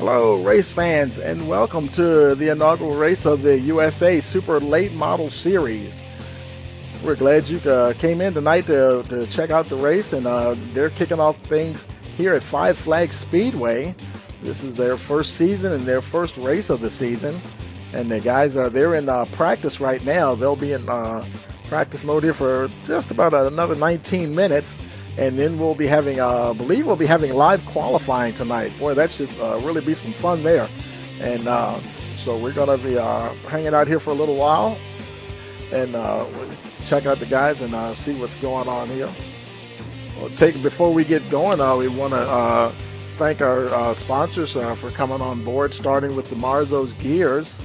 Hello, race fans, and welcome to the inaugural race of the USA Super Late Model Series. We're glad you came in tonight to check out the race, and they're kicking off things here at Five Flags Speedway. This is their first season and their first race of the season, and the guys they're in practice right now. They'll be in practice mode here for just about another 19 minutes. And then we'll be having, I believe we'll be having live qualifying tonight. Boy, that should really be some fun there. And so we're going to be hanging out here for a little while and we'll check out the guys and see what's going on here. Before we get going, we want to thank our sponsors for coming on board, starting with the Marzo's Gears.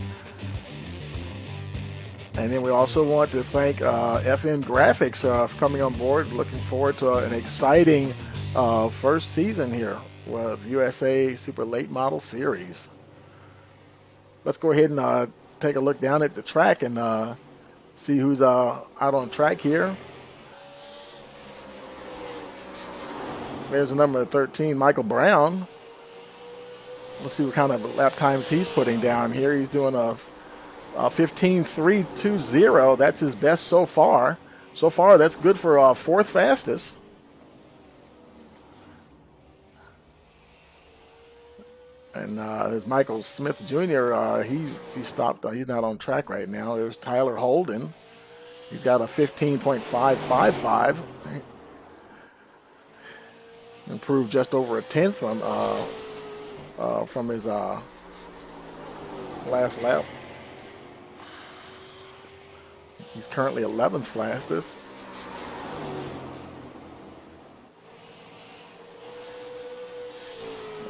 And then we also want to thank FN Graphics for coming on board. Looking forward to an exciting first season here with USA Super Late Model Series. Let's go ahead and take a look down at the track and see who's out on track here. There's number 13, Michael Brown. Let's see what kind of lap times he's putting down here. He's doing a 15.320. That's his best so far. So far, that's good for fourth fastest. And there's Michael Smith Jr. He stopped. He's not on track right now. There's Tyler Holden. He's got a 15.555. Improved just over a tenth from his last lap. He's currently 11th fastest.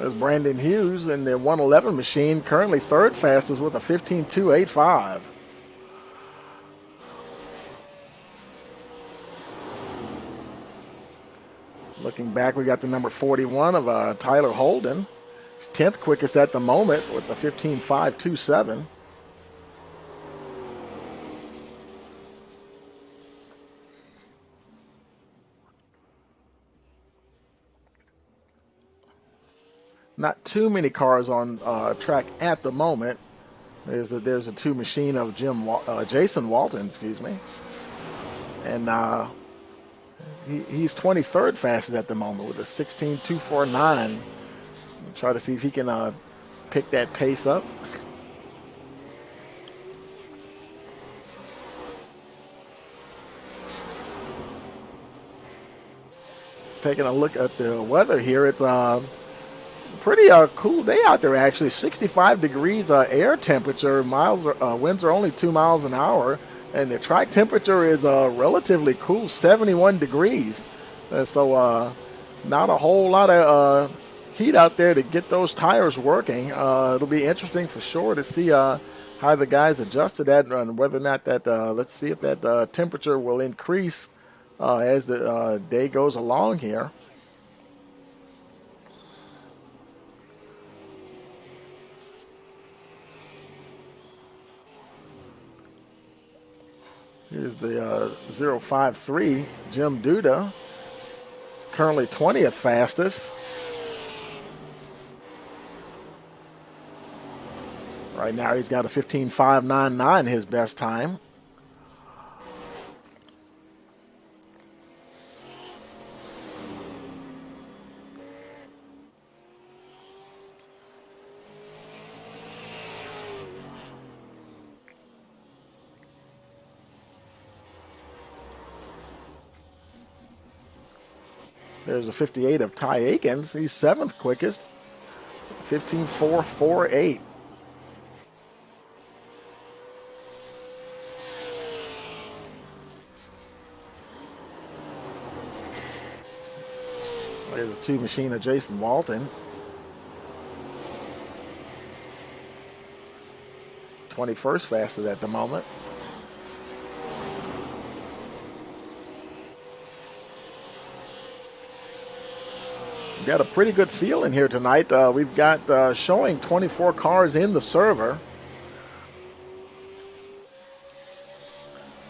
There's Brandon Hughes in the 111 machine, currently third fastest with a 15.285. Looking back, we got the number 41 of Tyler Holden. He's 10th quickest at the moment with a 15.527. Not too many cars on track at the moment. There's a two machine of Jason Walton, excuse me, and he's 23rd fastest at the moment with a 16.249. Try to see if he can pick that pace up. Taking a look at the weather here, it's pretty cool day out there, actually. 65 degrees air temperature. Winds are only 2 miles an hour, and the track temperature is relatively cool, 71 degrees. So not a whole lot of heat out there to get those tires working. It'll be interesting for sure to see how the guys adjust to that and whether or not that, let's see if that temperature will increase as the day goes along here. Here's the 053, Jim Duda, currently 20th fastest. Right now he's got a 15.599, his best time. There's a 58 of Ty Akins. He's 7th quickest, 15.448. There's a two machine of Jason Walton. 21st fastest at the moment. Got a pretty good feel in here tonight. We've got showing 24 cars in the server.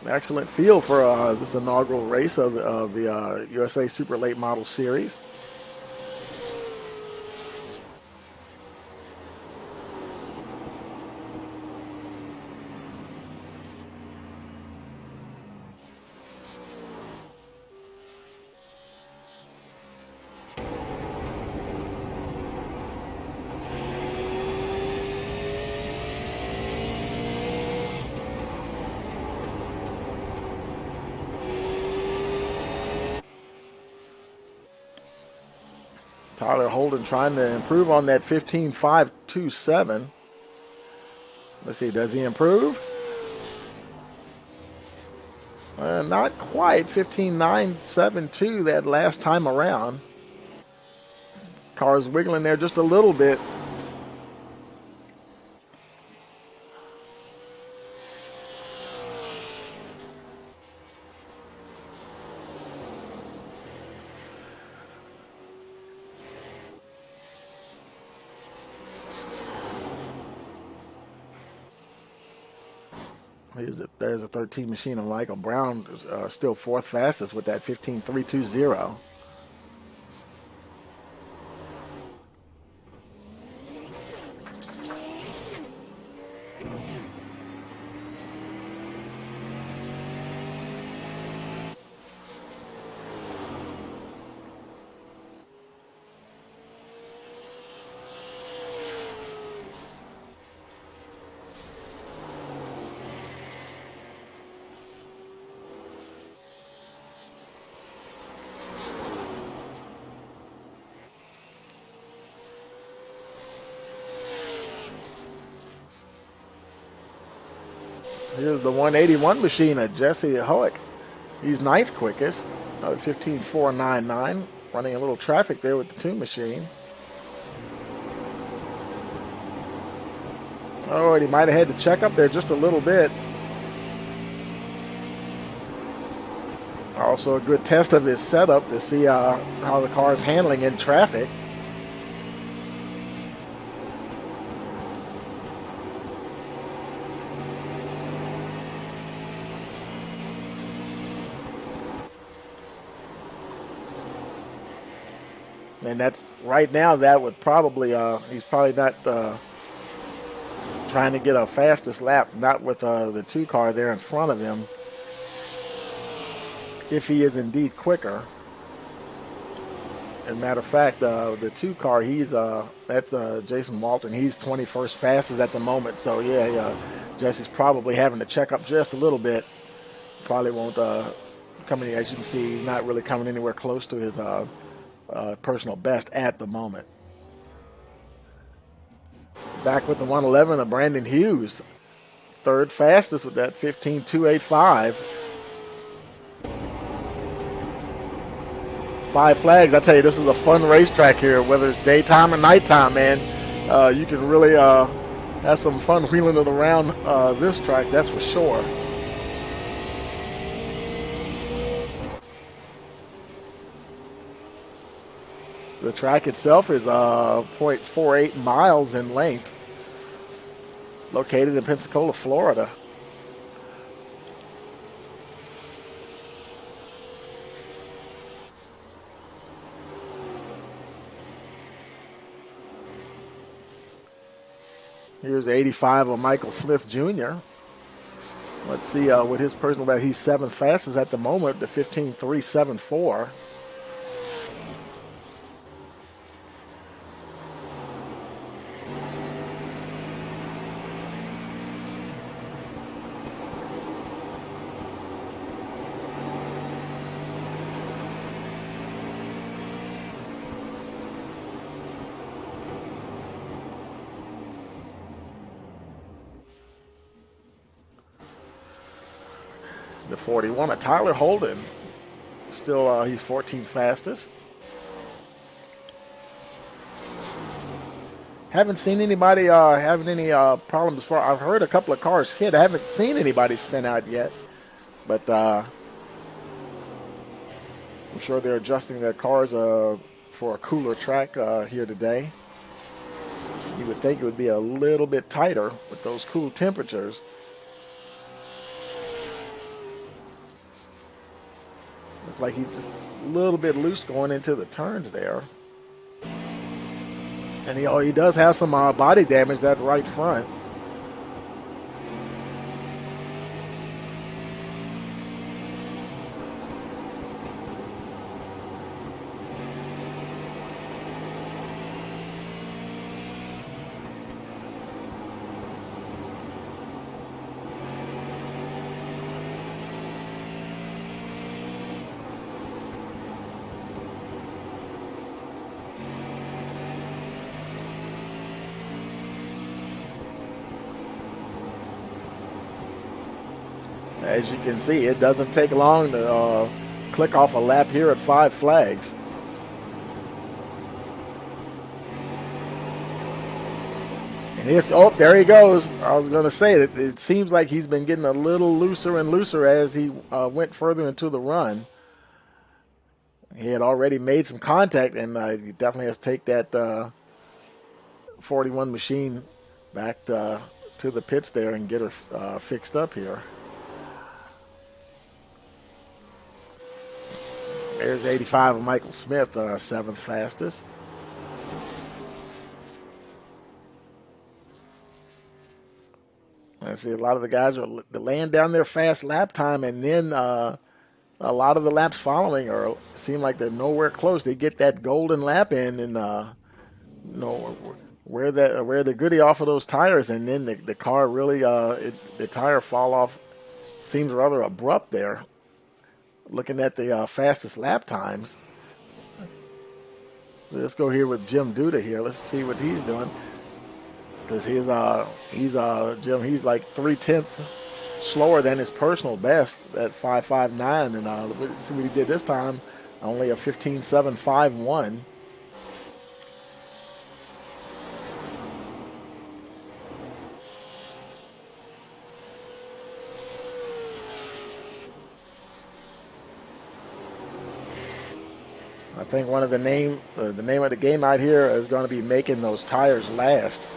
Excellent feel for this inaugural race of the USA Super Late Model Series. Tyler Holden trying to improve on that 15.527. Let's see, does he improve? Not quite. 15.972 that last time around. Car's wiggling there just a little bit. There's a 13 machine of Michael Brown, still fourth fastest with that 15.320. Here's the 181 machine of Jesse Hoek. He's ninth quickest, 15.499. Running a little traffic there with the 2 machine. Oh, and he might have had to check up there just a little bit. Also a good test of his setup to see how the car is handling in traffic. And that's right now. That would probably he's probably not trying to get a fastest lap, not with the 2 car there in front of him. If he is indeed quicker. As a matter of fact, the 2 car, that's Jason Walton. He's 21st fastest at the moment. So yeah, Jesse's probably having to check up just a little bit. Probably won't come in. As you can see, he's not really coming anywhere close to his personal best at the moment. Back with the 111 of Brandon Hughes, third fastest with that 15.285. 5 flags. I tell you, this is a fun racetrack here, whether it's daytime or nighttime, man. You can really have some fun wheeling it around this track, that's for sure. The track itself is 0.48 miles in length, located in Pensacola, Florida. Here's 85 of Michael Smith Jr. Let's see what his personal best. He's 7th fastest at the moment, the 15.374. The 41 of Tyler Holden. Still, he's 14th fastest. Haven't seen anybody having any problems. I've heard a couple of cars hit. I haven't seen anybody spin out yet. But I'm sure they're adjusting their cars for a cooler track here today. You would think it would be a little bit tighter with those cool temperatures. Looks like he's just a little bit loose going into the turns there. And he does have some body damage, that right front. as you can see, it doesn't take long to click off a lap here at 5 flags. Oh, there he goes. I was going to say that it seems like he's been getting a little looser and looser as he went further into the run. He had already made some contact, and he definitely has to take that 41 machine back to the pits there and get her fixed up here. There's 85 of Michael Smith, 7th fastest. I see a lot of the guys are laying down their fast lap time, and then a lot of the laps following seem like they're nowhere close. They get that golden lap in, and wear the goodie off of those tires, and then the car really the tire fall off seems rather abrupt there. Looking at the fastest lap times, let's go here with Jim Duda here. Let's see what he's doing. Because he's Jim, he's like 0.3 slower than his personal best at 5.59, and let's see what he did this time. Only a 15.751. I think one of the name of the game out here is going to be making those tires last.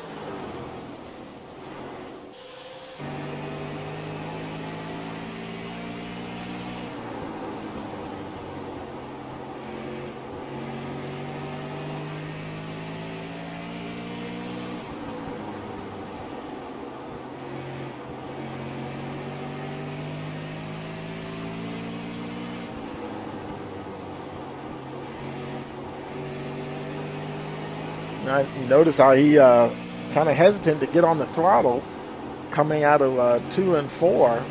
You notice how he kind of hesitant to get on the throttle coming out of 2 and 4.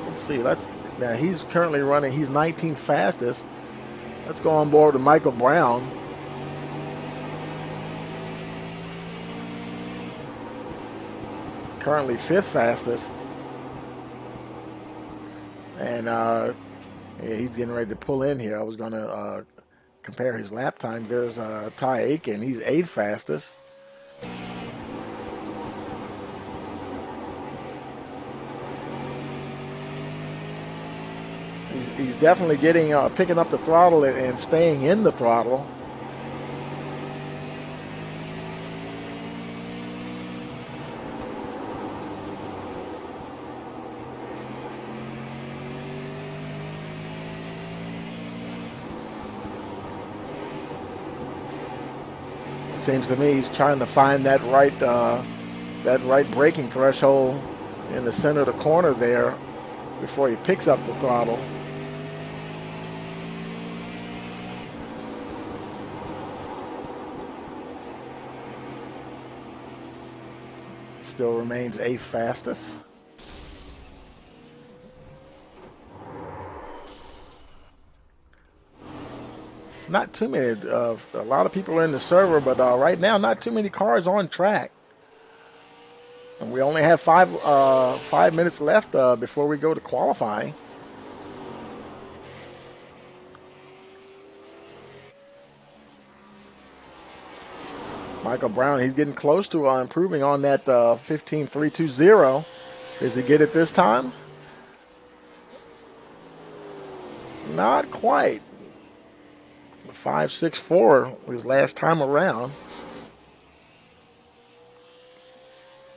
Let's see. Now he's currently running. He's 19th fastest. Let's go on board with Michael Brown. Currently 5th fastest. And yeah, he's getting ready to pull in here. I was going to compare his lap time. There's Ty Aiken. He's 8th fastest. He's definitely picking up the throttle and staying in the throttle. Seems to me he's trying to find that right braking threshold in the center of the corner there before he picks up the throttle. Still remains 8th fastest. Not too many. A lot of people are in the server, but right now, not too many cars on track. And we only have 5 minutes left before we go to qualifying. Michael Brown, he's getting close to improving on that 15.320. Does he get it this time? Not quite. 5.64 his last time around,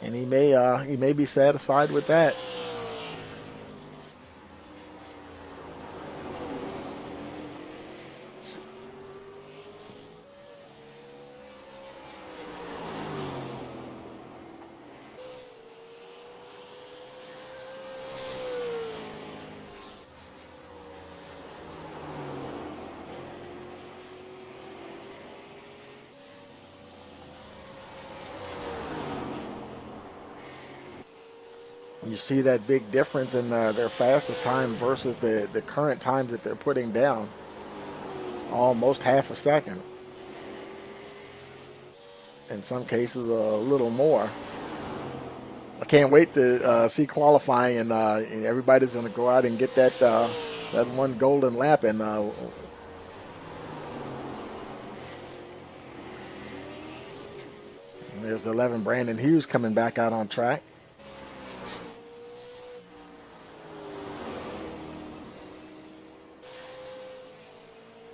and he may be satisfied with that. You see that big difference in their fastest time versus the current times that they're putting down. Almost half a second. In some cases, a little more. I can't wait to see qualifying, and everybody's going to go out and get that one golden lap. And there's 11 Brandon Hughes coming back out on track.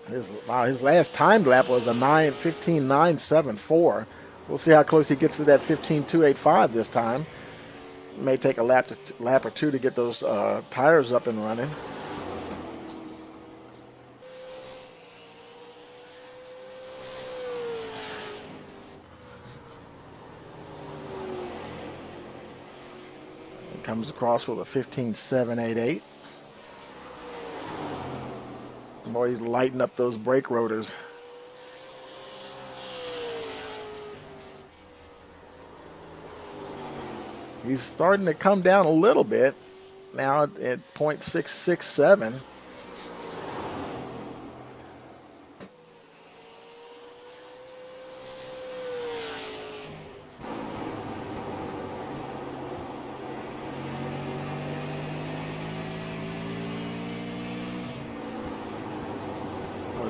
His last timed lap was a 15:9.74. We'll see how close he gets to that 15:2.85 this time. It may take a lap or two to get those tires up and running. He comes across with a 15:7.88. Boy, he's lighting up those brake rotors. He's starting to come down a little bit now at 0.667.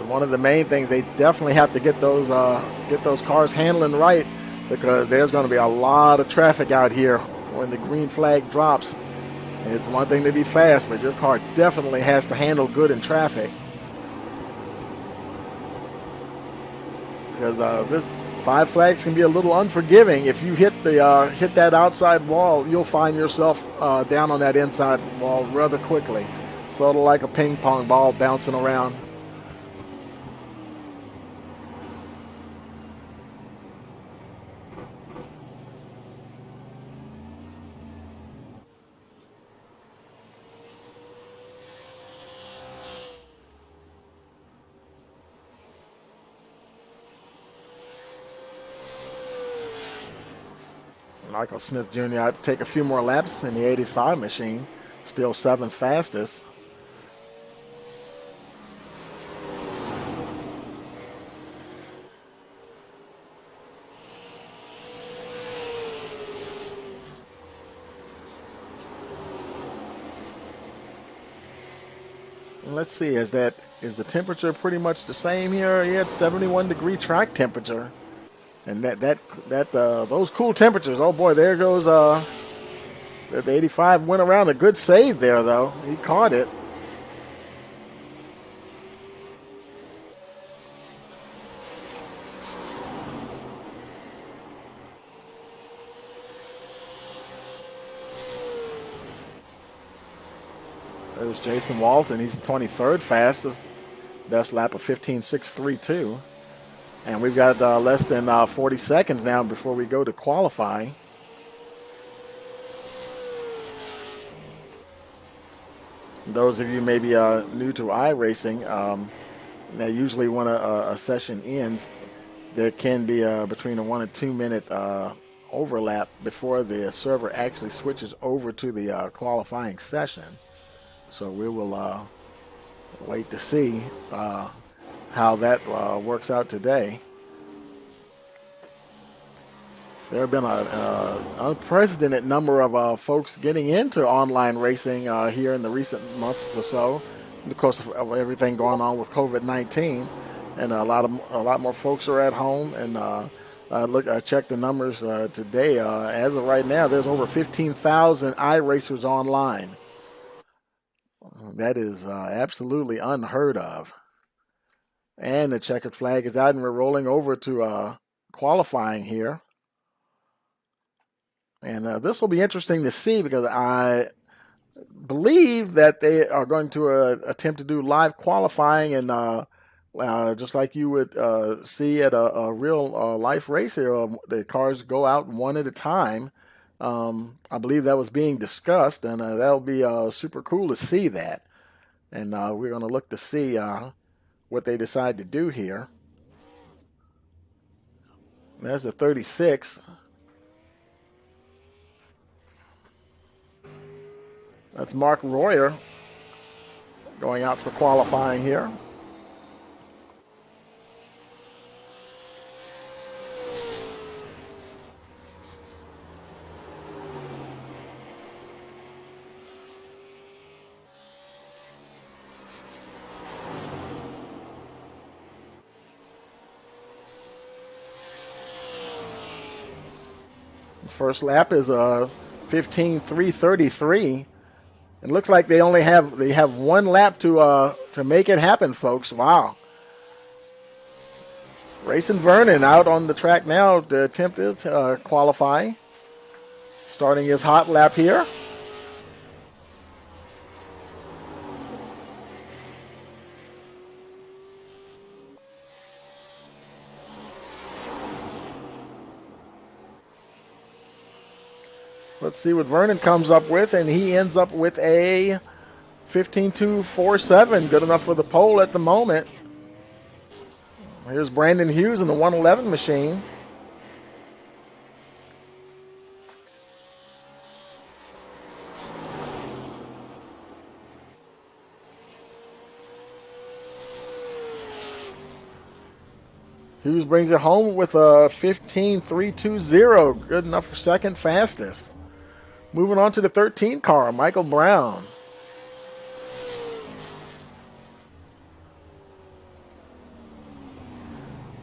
One of the main things, they definitely have to get those cars handling right, because there's going to be a lot of traffic out here when the green flag drops. It's one thing to be fast, but your car definitely has to handle good in traffic, because this 5 flags can be a little unforgiving. If you hit that outside wall, you'll find yourself down on that inside wall rather quickly, sort of like a ping pong ball bouncing around. Michael Smith Jr. had to take a few more laps in the 85 machine. Still 7th fastest. And let's see, is the temperature pretty much the same here? Yeah, it's 71-degree track temperature. And those cool temperatures. Oh boy, there goes the 85 went around. A good save there though. He caught it. There's Jason Walton. He's 23rd fastest. Best lap of 15.632. And we've got less than 40 seconds now before we go to qualifying. Those of you maybe new to iRacing, now usually when a session ends, there can be between a 1 and 2 minute overlap before the server actually switches over to the qualifying session. So we will wait to see how that works out today. There have been an unprecedented number of folks getting into online racing here in the recent months or so, because of everything going on with COVID-19, and a lot more folks are at home. And I checked the numbers today. As of right now, there's over 15,000 iRacers online. That is absolutely unheard of. And the checkered flag is out, and we're rolling over to qualifying here. And this will be interesting to see, because I believe that they are going to attempt to do live qualifying, and just like you would see at a real life race here, the cars go out one at a time. I believe that was being discussed, and that'll be super cool to see that. And we're going to look to see what they decide to do here. There's a 36. That's Mark Royer going out for qualifying here. First lap is 15:3:33. It looks like they have one lap to make it happen, folks. Wow. Racing Vernon out on the track now to attempt his qualifying. Starting his hot lap here. Let's see what Vernon comes up with, and he ends up with a 15:2:47. Good enough for the pole at the moment. Here's Brandon Hughes in the 111 machine. Hughes brings it home with a 15:3:20. Good enough for second fastest. Moving on to the 13 car, Michael Brown.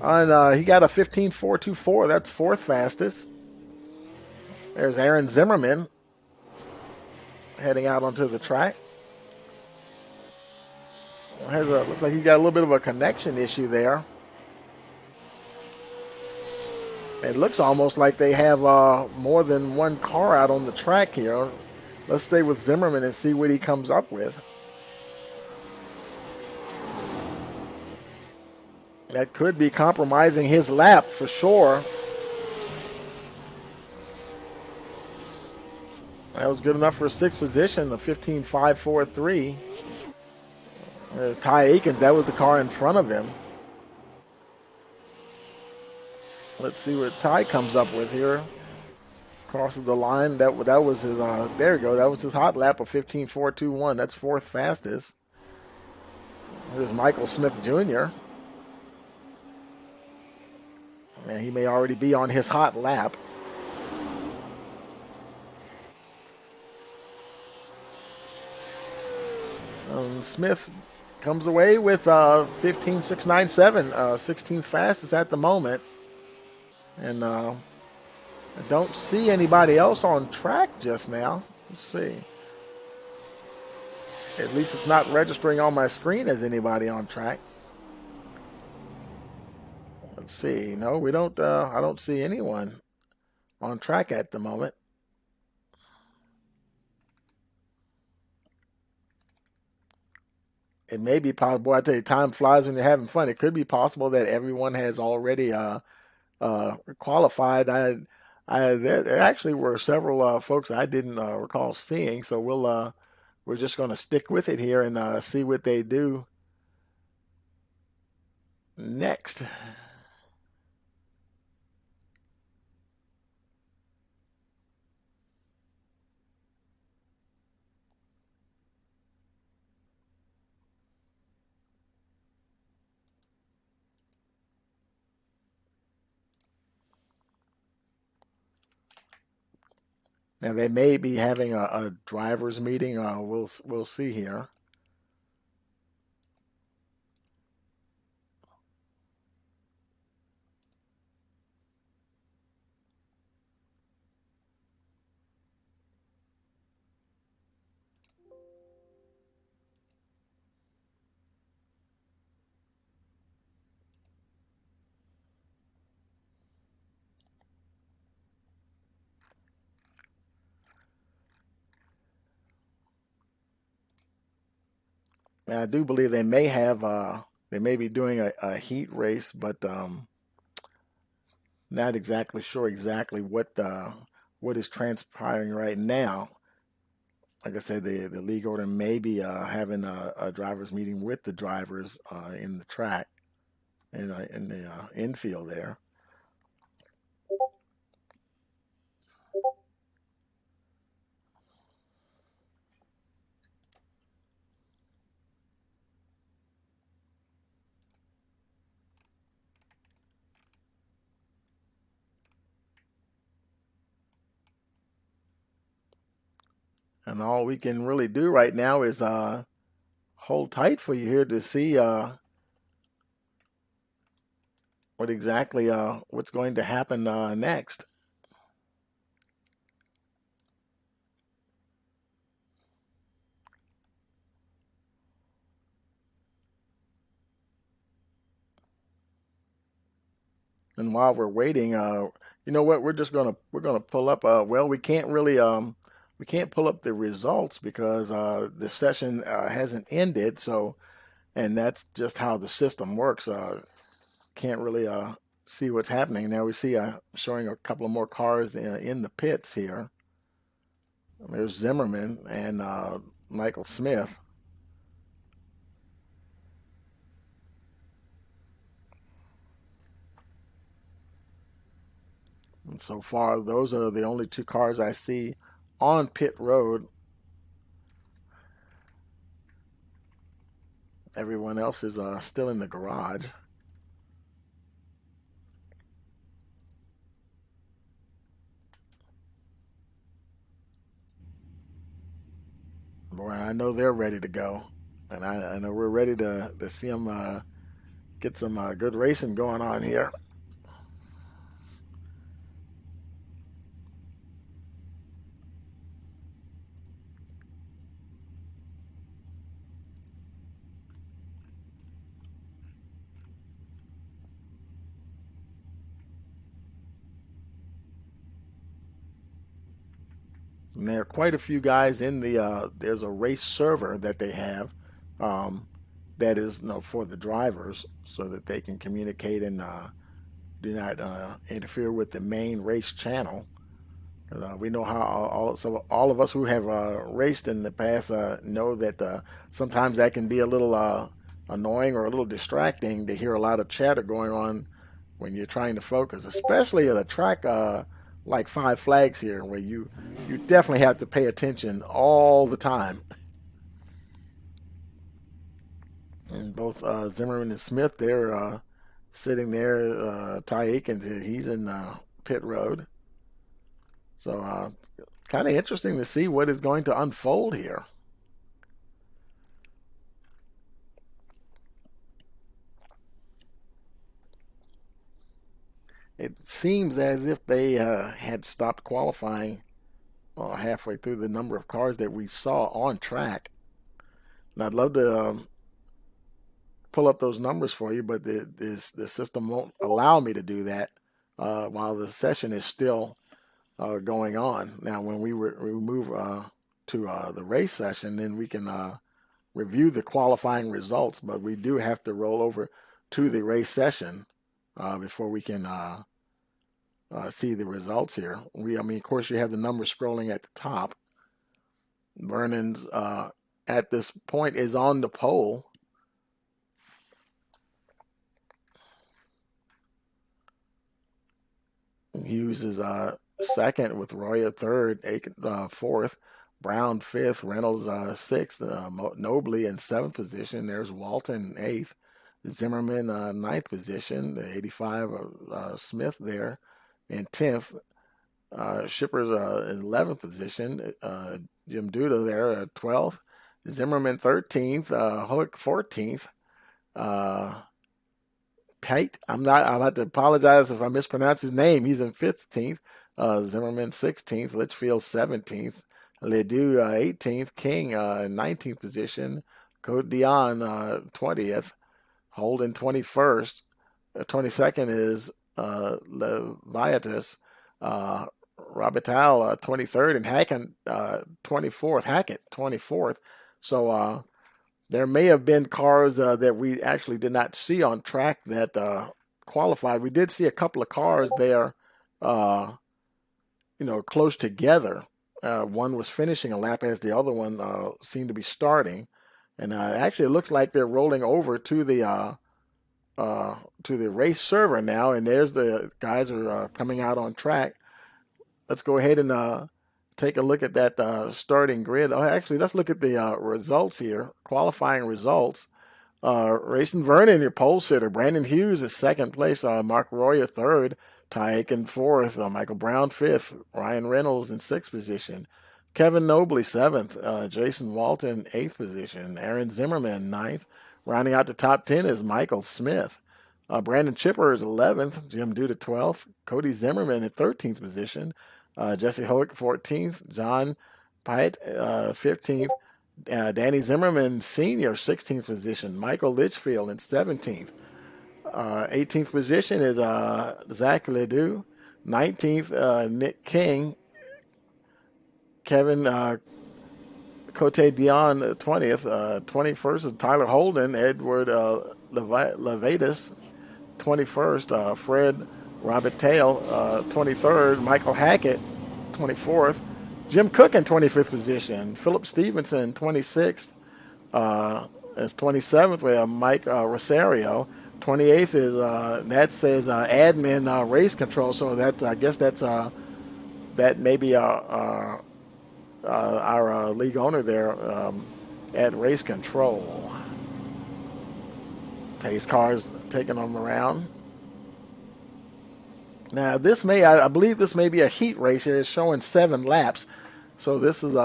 And he got a 15:4:24. That's fourth fastest. There's Aaron Zimmerman heading out onto the track. Looks like he got a little bit of a connection issue there. It looks almost like they have more than one car out on the track here. Let's stay with Zimmerman and see what he comes up with. That could be compromising his lap for sure. That was good enough for a sixth position, a 15:5:43. Ty Akins, that was the car in front of him. Let's see what Ty comes up with here. Crosses the line. That was his. There we go. That was his hot lap of 15:4:21. That's fourth fastest. There's Michael Smith Jr. And he may already be on his hot lap. Smith comes away with 15:697, 16th fastest at the moment. And I don't see anybody else on track just now. Let's see. At least it's not registering on my screen as anybody on track. Let's see. No, we don't. I don't see anyone on track at the moment. It may be possible. Boy, I tell you, time flies when you're having fun. It could be possible that everyone has already qualified. There actually were several folks I didn't recall seeing. So we're just going to stick with it here and see what they do next. Now they may be having a drivers meeting. We'll see here. Now I do believe they may have they may be doing a heat race, but not exactly sure exactly what is transpiring right now. Like I said, the league order may be having a drivers meeting with the drivers in the track in the infield there. And all we can really do right now is hold tight for you here to see what exactly what's going to happen next. And while we're waiting, you know what? We're gonna pull up. Well, we can't really we can't pull up the results because the session hasn't ended. So, and that's just how the system works. Can't really see what's happening. Now we see showing a couple of more cars in the pits here. There's Zimmerman and Michael Smith. And so far, those are the only two cars I see on pit road. Everyone else is still in the garage. Boy, I know they're ready to go, and I know we're ready to see them get some good racing going on here. And there are quite a few guys in the. There's a race server that they have, um, that is, for the drivers, so that they can communicate and do not interfere with the main race channel. We know how all of us who have raced in the past know that sometimes that can be a little annoying or a little distracting to hear a lot of chatter going on when you're trying to focus, especially at a track like Five Flags here, where you definitely have to pay attention all the time. And both Zimmerman and Smith, they're sitting there. Ty Akins, he's in pit road. So kind of interesting to see what is going to unfold here. It seems as if they had stopped qualifying halfway through the number of cars that we saw on track. And I'd love to pull up those numbers for you, but the system won't allow me to do that while the session is still going on. Now, when we move to the race session, then we can review the qualifying results, but we do have to roll over to the race session before we can see the results here. I mean, of course, you have the numbers scrolling at the top. Vernon's at this point is on the pole. Hughes is second, with Roy third, Aiken fourth, Brown fifth, Reynolds sixth, Nobley in seventh position. There's Walton eighth, Zimmerman ninth position, 85 Smith there in 10th. Shippers in 11th position. Jim Duda there at 12th. Zimmerman 13th. Hook 14th. Uh, Pate, I'm not. I'll have to apologize if I mispronounce his name. He's in 15th. Zimmerman 16th. Litchfield 17th. Ledoux 18th. King 19th position. Cote Dion 20th. Holden 21st. 22nd is Leviatus. Uh, Robital 23rd, and Hackett 24th. Hackett 24th. So there may have been cars that we actually did not see on track that qualified. We did see a couple of cars there, uh, close together. One was finishing a lap as the other one seemed to be starting, and actually it looks like they're rolling over to the race server now, and there's the guys are coming out on track. Let's go ahead and take a look at that starting grid. Oh, actually, let's look at the results here, qualifying results. Racing Vernon, your pole sitter. Brandon Hughes is second place. Mark Royer third. Ty Aiken fourth. Michael Brown fifth. Ryan Reynolds in sixth position. Kevin Nobley seventh. Jason Walton eighth position. Aaron Zimmerman ninth. Rounding out the top 10 is Michael Smith. Brandon Chipper is 11th. Jim Duda 12th. Cody Zimmerman in 13th position. Jesse Hoek 14th. John Pyatt 15th. Danny Zimmerman Sr., 16th position. Michael Litchfield in 17th. 18th position is Zach Ledoux. 19th, Nick King. Kevin Cote Dion, 20th. 21st is Tyler Holden. Edward Levatus, 21st. Fred Robert Tail, 23rd. Michael Hackett, 24th. Jim Cook in 25th position. Philip Stevenson, 26th. Is 27th with Mike Rosario. 28th is that says admin race control. So that I guess that's that may be our league owner there at race control. Pace cars taking them around. Now this I believe this may be a heat race here. It's showing 7 laps. So this is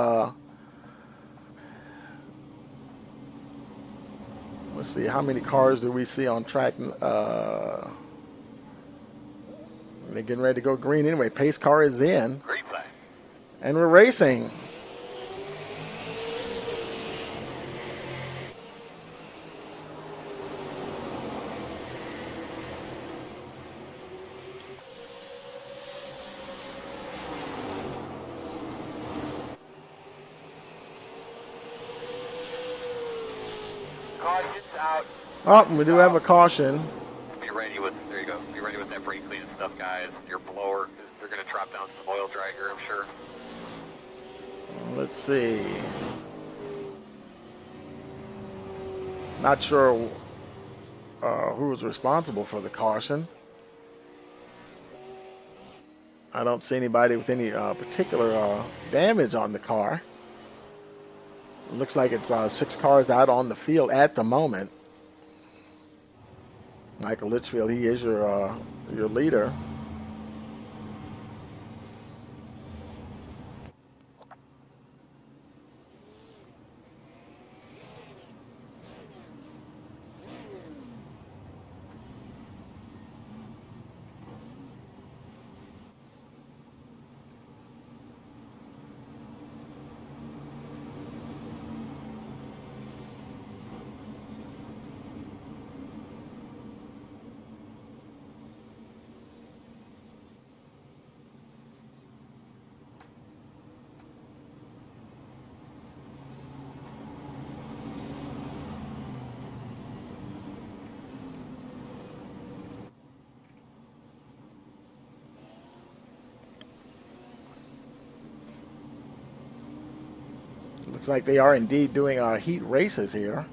let's see, how many cars do we see on track? They're getting ready to go green anyway. Pace car is in. Green flag. And we're racing. Caution's out. Oh, we do have a caution. Be ready with, there you go. Be ready with that brake clean and stuff, guys. Your blower, they're going to drop down some oil dragger, I'm sure. Let's see. Not sure who was responsible for the caution. I don't see anybody with any particular damage on the car. It looks like it's 6 cars out on the field at the moment. Michael Litchfield, he is your leader. Looks like they are indeed doing heat races here.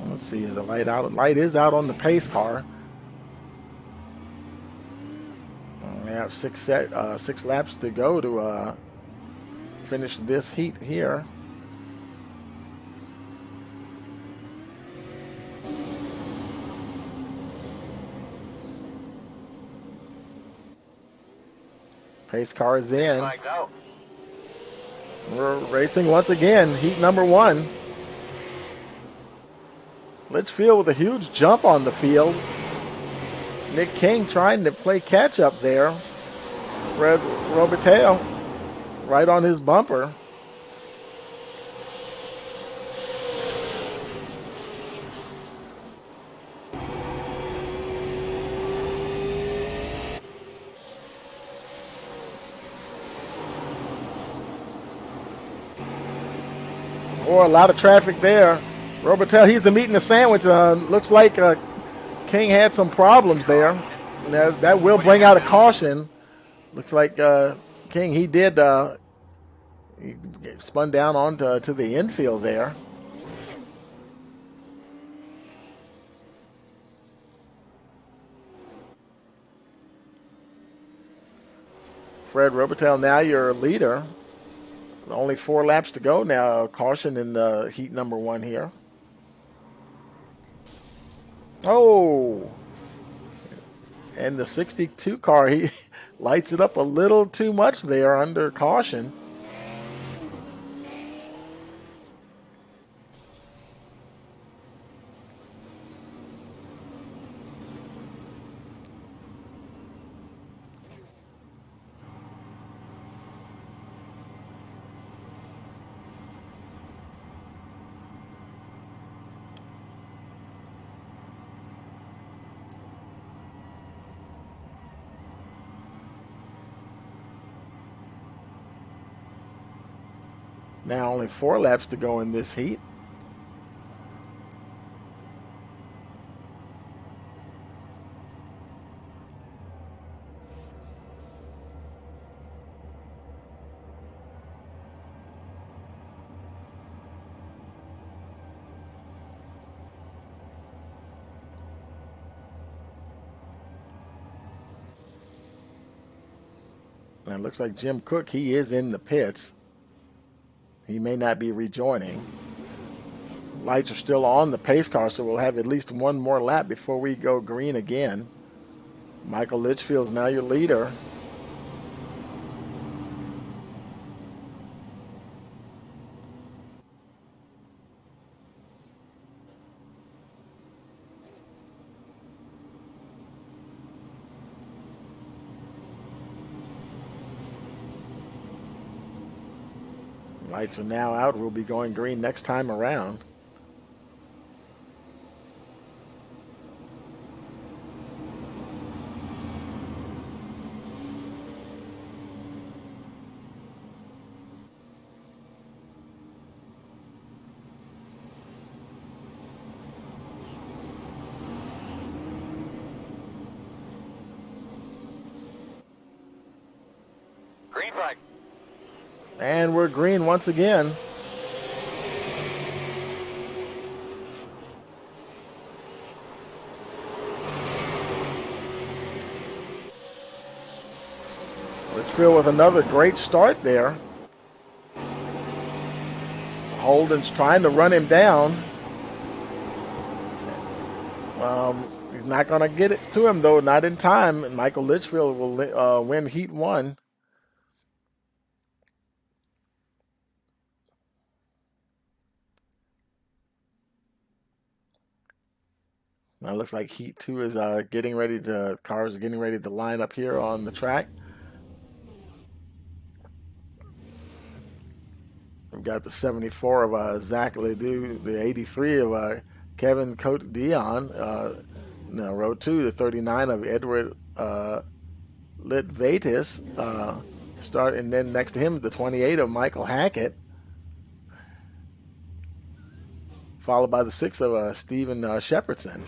Let's see, is the light out? Light is out on the pace car. We have 6 laps to go to finish this heat here. Pace car is in. We're racing once again, heat number 1. Litchfield with a huge jump on the field. Nick King trying to play catch up there. Fred Robitaille right on his bumper. Oh, a lot of traffic there. Robitaille, he's the meat in the sandwich. Looks like King had some problems there. That will bring out a caution. Looks like King, he did he spun down onto to the infield there. Fred Robitel, now your leader. Only 4 laps to go now. Caution in the heat number 1 here. Oh, and the 62 car, he lights it up a little too much there under caution. Now only 4 laps to go in this heat. And it looks like Jim Cook, he is in the pits. He may not be rejoining. Lights are still on the pace car, so we'll have at least 1 more lap before we go green again. Michael Litchfield's now your leader. Lights are now out. We'll be going green next time around. Green flag. And we're green once again. Litchfield with another great start there. Holden's trying to run him down. He's not going to get it to him, though, not in time. Michael Litchfield will win Heat 1. Now it looks like Heat 2 is getting ready to, cars are getting ready to line up here on the track. We've got the 74 of Zach Ledoux, the 83 of Kevin Cote Dion. Row 2, the 39 of Edward Litvatis. And then next to him, the 28 of Michael Hackett. Followed by the 6 of Stephen Shepardson.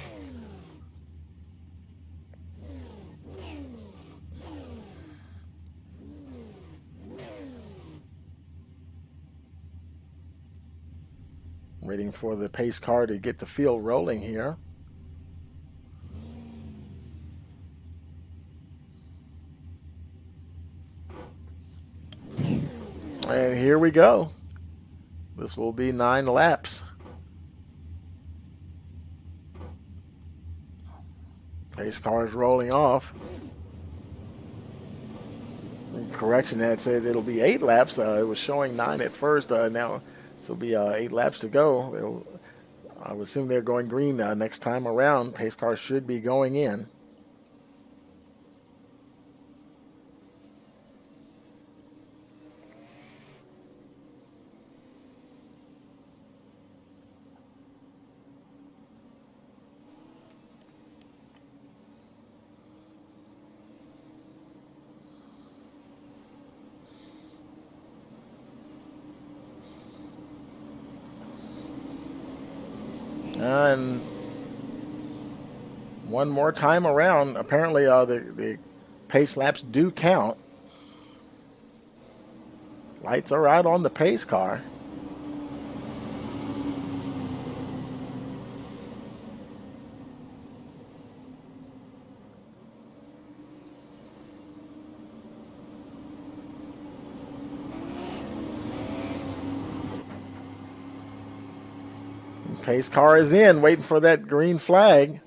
Waiting for the pace car to get the field rolling here. And here we go. This will be 9 laps. Pace car is rolling off. Correction, that says it'll be 8 laps. It was showing 9 at first. Now this will be 8 laps to go. I would assume they're going green next time around. Pace car should be going in. And one more time around. Apparently, the pace laps do count. Lights are out on the pace car. Pace car is in, waiting for that green flag.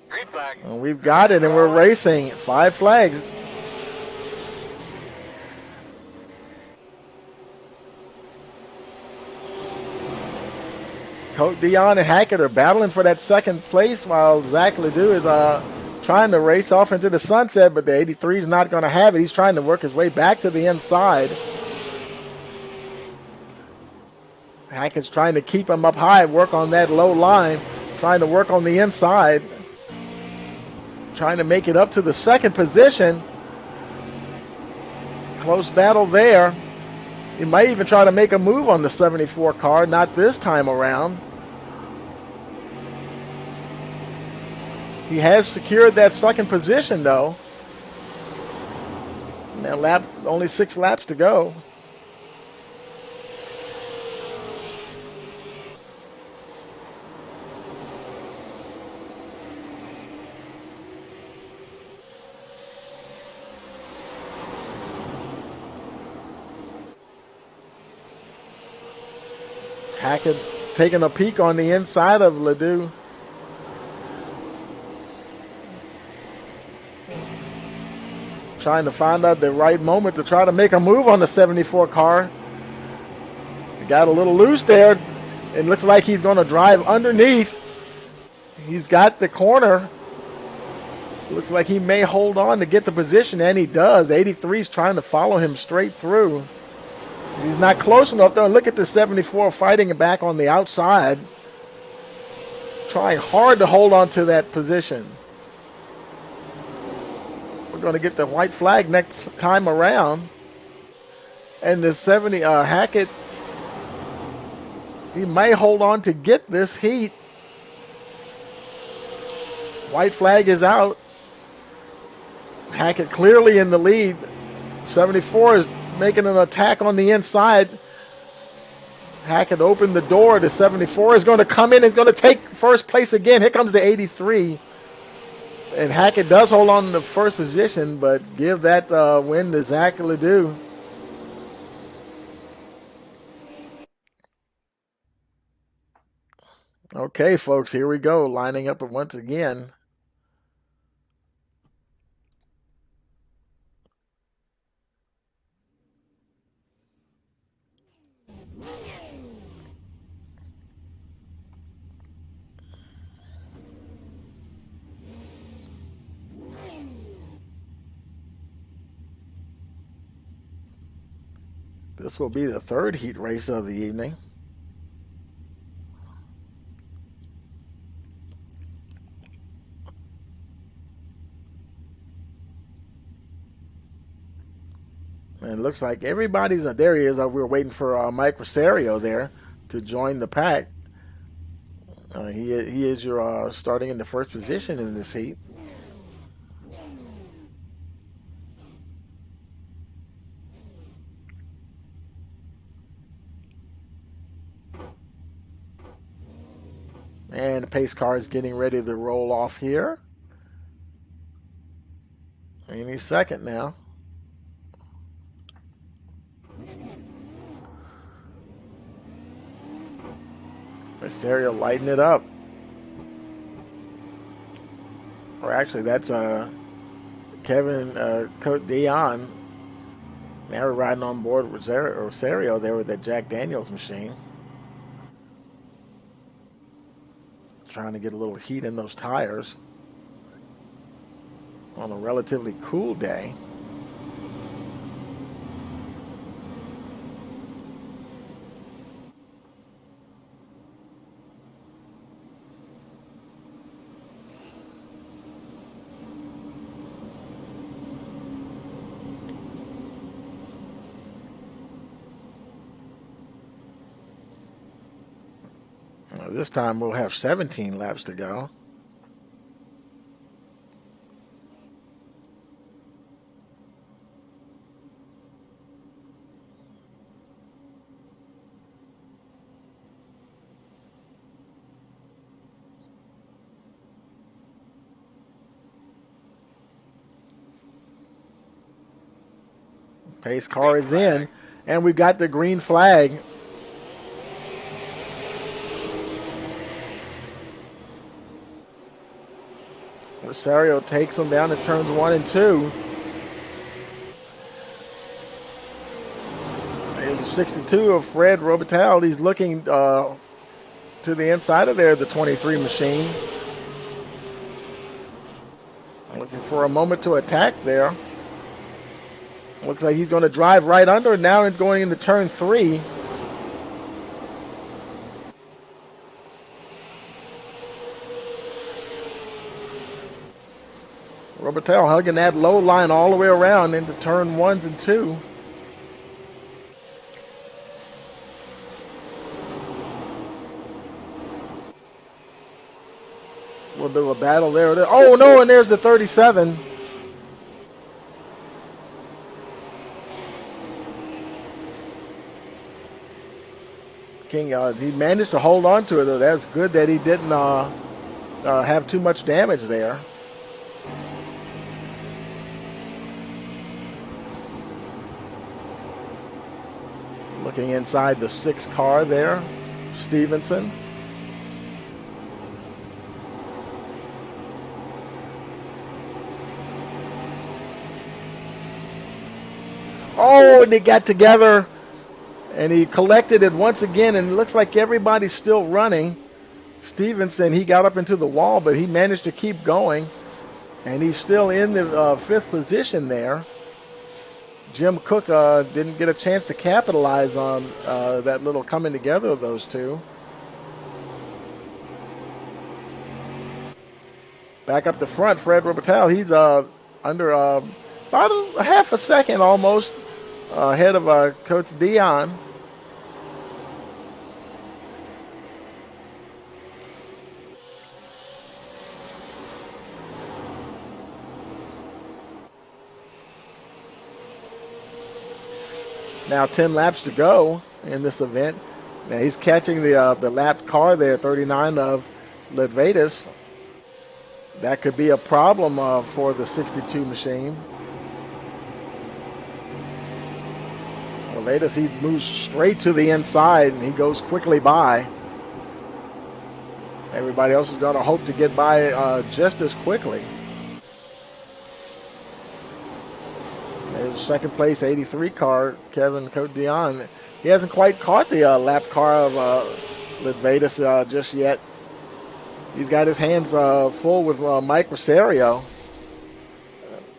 Green flag. And we've got it, and we're racing. 5 flags. Cote Dion and Hackett are battling for that second place, while Zach Ledoux is trying to race off into the sunset, but the 83 is not going to have it. He's trying to work his way back to the inside. Hackett's trying to keep him up high, work on that low line, trying to work on the inside, trying to make it up to the second position. Close battle there. He might even try to make a move on the 74 car, not this time around. He has secured that second position, though. And that lap, only 6 laps to go. Hackett taking a peek on the inside of Ledoux. Trying to find out the right moment to try to make a move on the 74 car. He got a little loose there. It looks like he's going to drive underneath. He's got the corner. Looks like he may hold on to get the position, and he does. 83 is trying to follow him straight through. He's not close enough, though. And look at the 74 fighting back on the outside. Trying hard to hold on to that position. We're going to get the white flag next time around. And the 70 Hackett, he may hold on to get this heat. White flag is out. Hackett clearly in the lead. 74 is making an attack on the inside. Hackett opened the door. The 74 is going to come in. He's going to take first place again. Here comes the 83. And Hackett does hold on to the first position, but give that win to Zach Ledoux. Okay, folks, here we go. Lining up once again. This will be the third heat race of the evening. And it looks like everybody's there. He is. We're waiting for Mike Rosario there to join the pack. He is your starting in the first position in this heat. And the pace car is getting ready to roll off here. Any second now. Mysterio lighting it up. Or actually, that's Kevin Cote Dion. Now we're riding on board Rosario there with that Jack Daniels machine. Trying to get a little heat in those tires on a relatively cool day. This time we'll have 17 laps to go. Pace car is in, and we've got the green flag. Rosario takes him down to turns 1 and 2. There's a 62 of Fred Robital. He's looking to the inside of there, the 23 machine. Looking for a moment to attack there. Looks like he's going to drive right under it now and going into turn 3. Robital hugging that low line all the way around into turn 1s and 2. A little bit of a battle there. Oh no, and there's the 37. King, he managed to hold on to it, though. That's good that he didn't have too much damage there. Looking inside the 6 car there, Stevenson. Oh, and they got together. And he collected it once again, and it looks like everybody's still running. Stevenson, he got up into the wall, but he managed to keep going. And he's still in the 5th position there. Jim Cook didn't get a chance to capitalize on that little coming together of those two. Back up the front, Fred Robital, he's under about a half a second almost ahead of Coach Dion. Now 10 laps to go in this event. Now he's catching the lapped car there, 39 of Ledvatus. That could be a problem for the 62 machine. Ledvatus, he moves straight to the inside and he goes quickly by. Everybody else is going to hope to get by just as quickly. There's second place 83 car, Kevin Cote Dion. He hasn't quite caught the lapped car of Ledvatus just yet. He's got his hands full with Mike Rosario.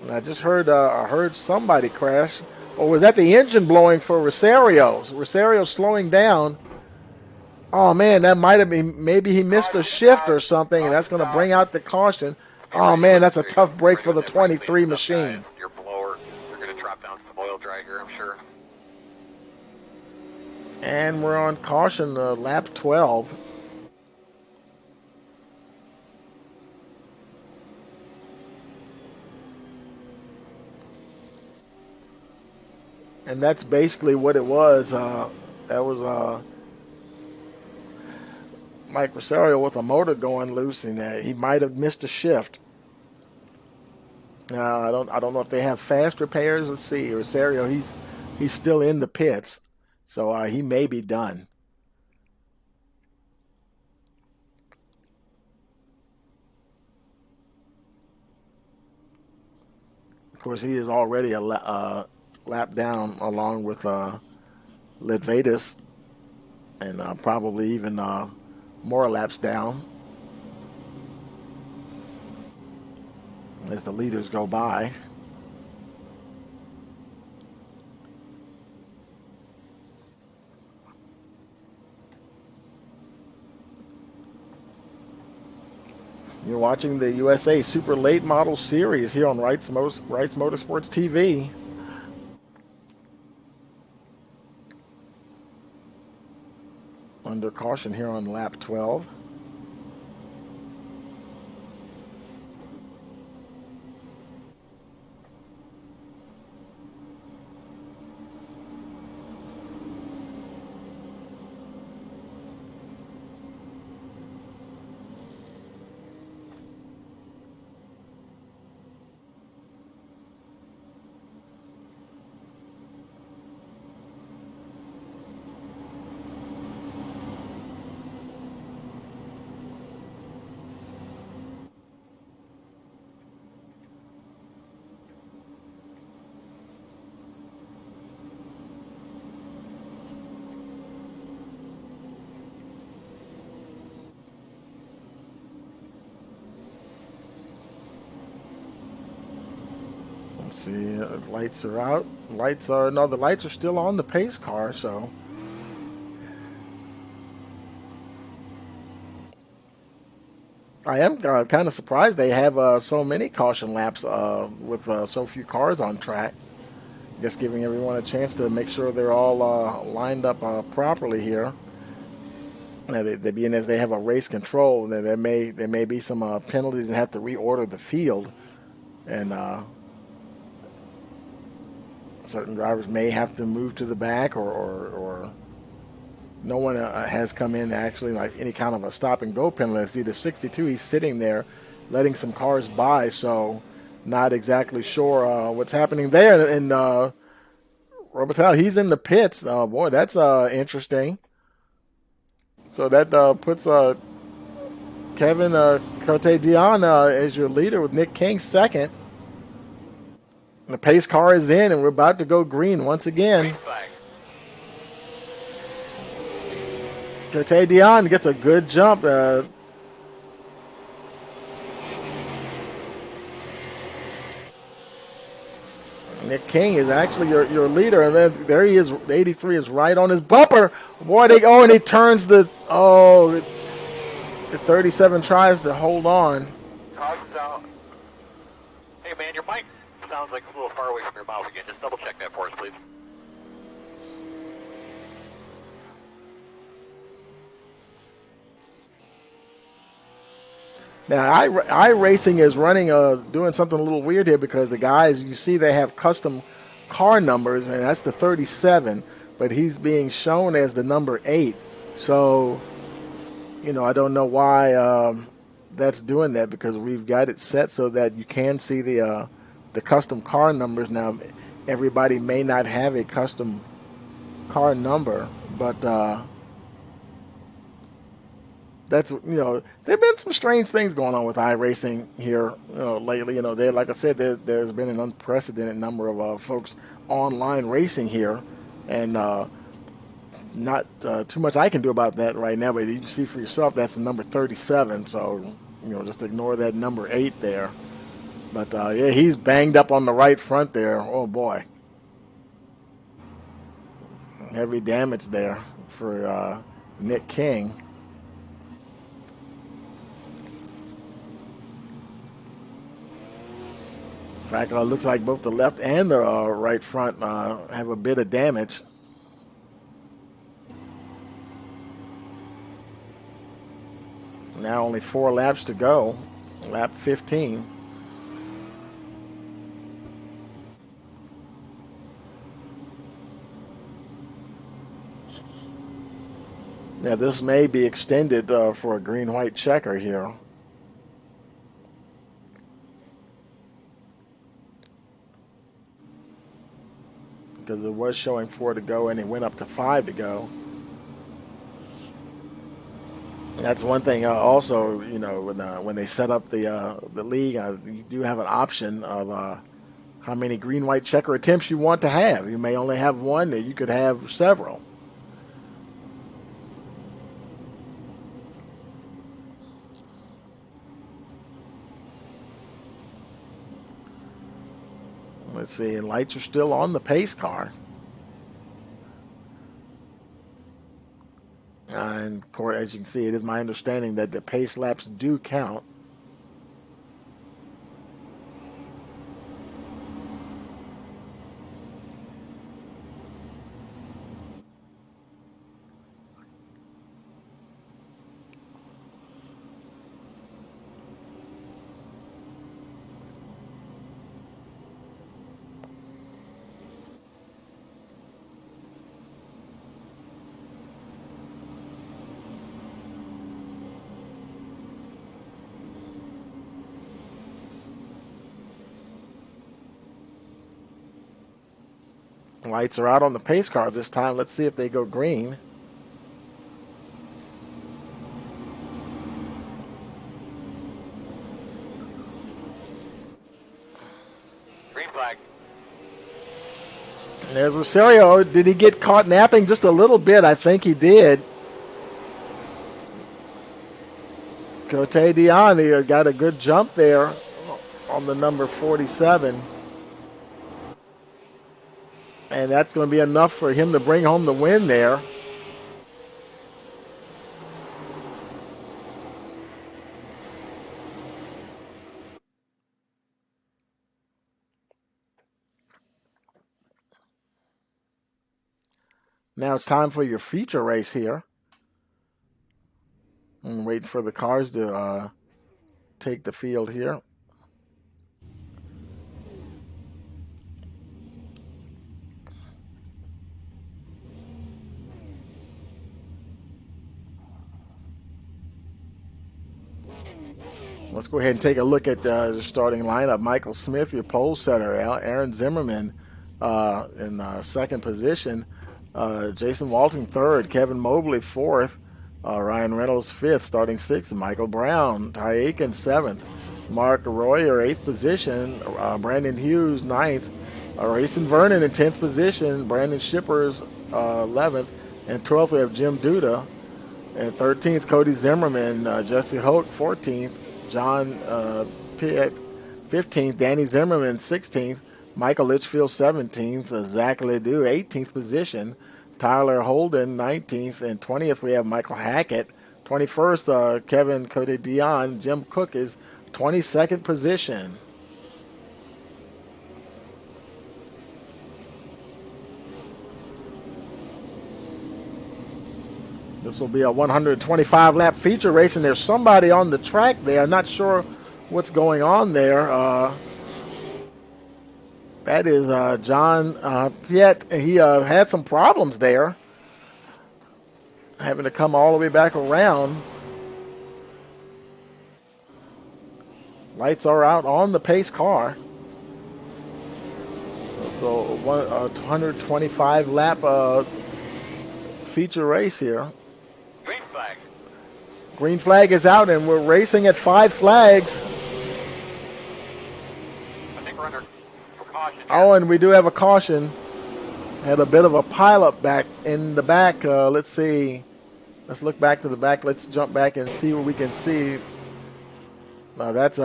And I just heard somebody crash. Or was that the engine blowing for Rosario? Rosario slowing down. Oh man, that might have been, maybe he missed a shift or something, and that's going to bring out the caution. Oh man, that's a tough break for the 23 machine. Your blower, they're going to drop down some oil dry here, I'm sure. And we're on caution, lap 12. And that's basically what it was. That was Mike Rosario with a motor going loose, and he might have missed a shift. I don't know if they have fast repairs. Let's see. Rosario, he's still in the pits, so he may be done. Of course, he is already a lap down along with Ledvatus, and probably even more laps down as the leaders go by. You're watching the USA Super Late Model Series here on Wrights Motorsports TV. Under caution here on lap 12. See, lights are out. No, the lights are still on the pace car, so. I am kind of surprised they have so many caution laps with so few cars on track. Just giving everyone a chance to make sure they're all lined up properly here. Now, being as they have a race control, there may be some penalties and have to reorder the field, and certain drivers may have to move to the back, or no one has come in actually like any kind of a stop and go penalty. It's either 62, he's sitting there letting some cars by, so not exactly sure what's happening there. And Robertal, he's in the pits. Boy, that's interesting. So that puts Kevin Cote Dion as your leader with Nick King second. And the pace car is in, and we're about to go green once again. Cote Dion gets a good jump. Nick King is actually your leader, and then there he is. The 83 is right on his bumper. Boy, and he turns the 37 tries to hold on. Hey man, your mic sounds like it's a little far away from your mouth again. Just double check that for us, please. Now, iRacing is running doing something a little weird here because the guys, you see, they have custom car numbers, and that's the 37, but he's being shown as the number 8. So, I don't know why that's doing that, because we've got it set so that you can see the custom car numbers. Now, everybody may not have a custom car number, but that's, there've been some strange things going on with iRacing here lately. Like I said, there's been an unprecedented number of folks online racing here, and not too much I can do about that right now, but you can see for yourself that's the number 37, so just ignore that number 8 there. But yeah, he's banged up on the right front there. Oh boy, heavy damage there for Nick King. In fact, it looks like both the left and the right front have a bit of damage. Now only 4 laps to go. Lap 15. Now this may be extended for a green-white checker here. Because it was showing 4 to go, and it went up to 5 to go. That's one thing. Also, when they set up the league, you do have an option of how many green-white checker attempts you want to have. You may only have one, or you could have several. Let's see, and lights are still on the pace car. And as you can see, it is my understanding that the pace laps do count. Lights are out on the pace car this time. Let's see if they go green. Green flag. And there's Rosario. Did he get caught napping? Just a little bit. I think he did. Cote Dion, he got a good jump there on the number 47. And that's going to be enough for him to bring home the win there. Now it's time for your feature race here. I'm waiting for the cars to take the field here. Let's go ahead and take a look at the starting lineup. Michael Smith, your pole setter. Aaron Zimmerman in second position. Jason Walton third. Kevin Mobley fourth. Ryan Reynolds fifth, starting sixth. Michael Brown. Ty Aiken seventh. Mark Royer eighth position. Brandon Hughes ninth. Rayson Vernon in 10th position. Brandon Shippers 11th. And 12th we have Jim Duda. And 13th, Cody Zimmerman. Jesse Hoke 14th. John Pitt 15th. Danny Zimmerman 16th. Michael Litchfield 17th. Zach Ledoux 18th position. Tyler Holden 19th. And 20th we have Michael Hackett. 21st, Kevin Cody Dion. Jim Cook is 22nd position. This will be a 125 lap feature race, and there's somebody on the track there. I'm not sure what's going on there. That is John Piet. He had some problems there, having to come all the way back around. Lights are out on the pace car. So a 125 lap feature race here. Green flag. Green flag is out, and we're racing at 5 flags. I think we're under caution. Oh, and we do have a caution. Had a bit of a pileup back in the back. Let's see. Let's look back to the back. Let's jump back and see what we can see. That's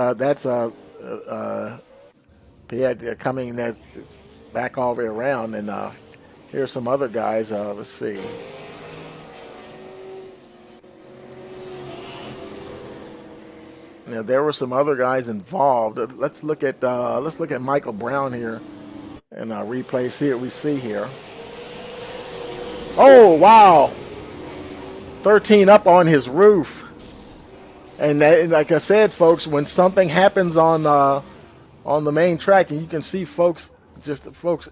Piet coming back all the way around, and here's some other guys. Let's see. Now, there were some other guys involved. Let's look at Michael Brown here and replay. See what we see here. Oh wow! 13 up on his roof, and like I said, folks, when something happens on the main track, and you can see folks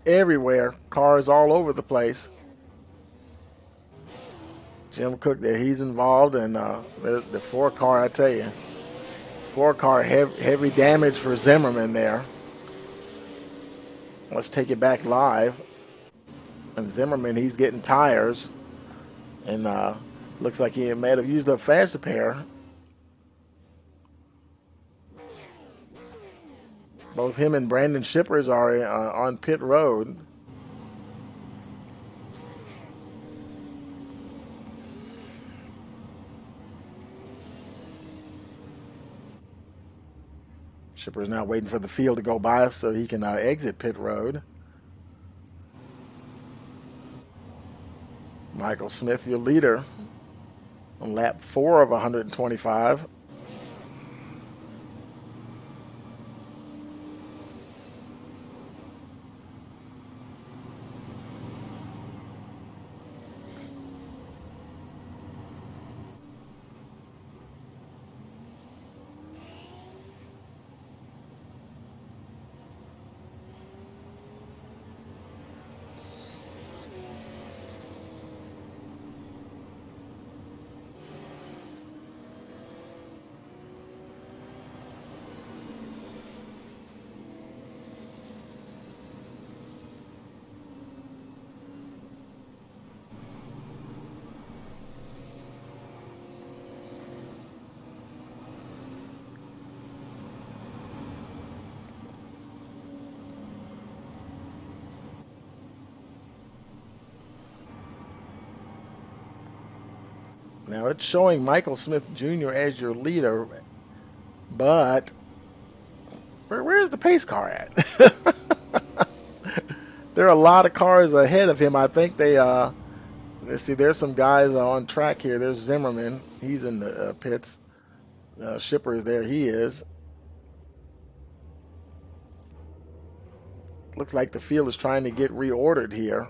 everywhere, cars all over the place. Jim Cook there, he's involved, and the 4-car, I tell you. 4-car heavy damage for Zimmerman there. Let's take it back live. And Zimmerman, he's getting tires. And looks like he may have used up faster pair. Both him and Brandon Shippers are on pit road. Shipper's now waiting for the field to go by so he can exit pit road. Michael Smith, your leader, on lap 4 of 125. Now it's showing Michael Smith Jr. as your leader, but where's the pace car at? there are a lot of cars ahead of him. I think they let's see. There's some guys on track here. There's Zimmerman. He's in the pits. Shipper is there. He is. Looks like the field is trying to get reordered here.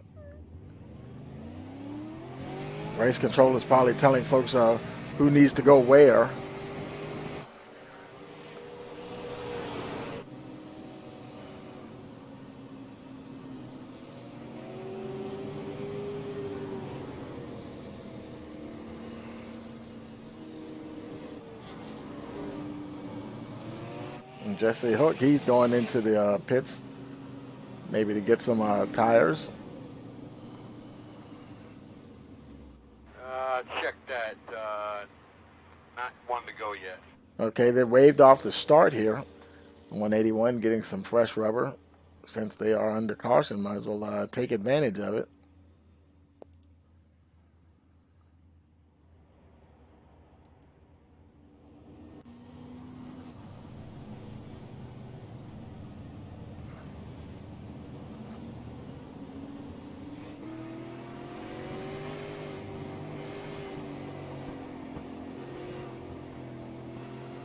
Race control is probably telling folks who needs to go where. And Jesse Hook, he's going into the pits, maybe to get some tires. Check that. Not one to go yet. Okay, they waved off the start here. 181 getting some fresh rubber. Since they are under caution, might as well take advantage of it.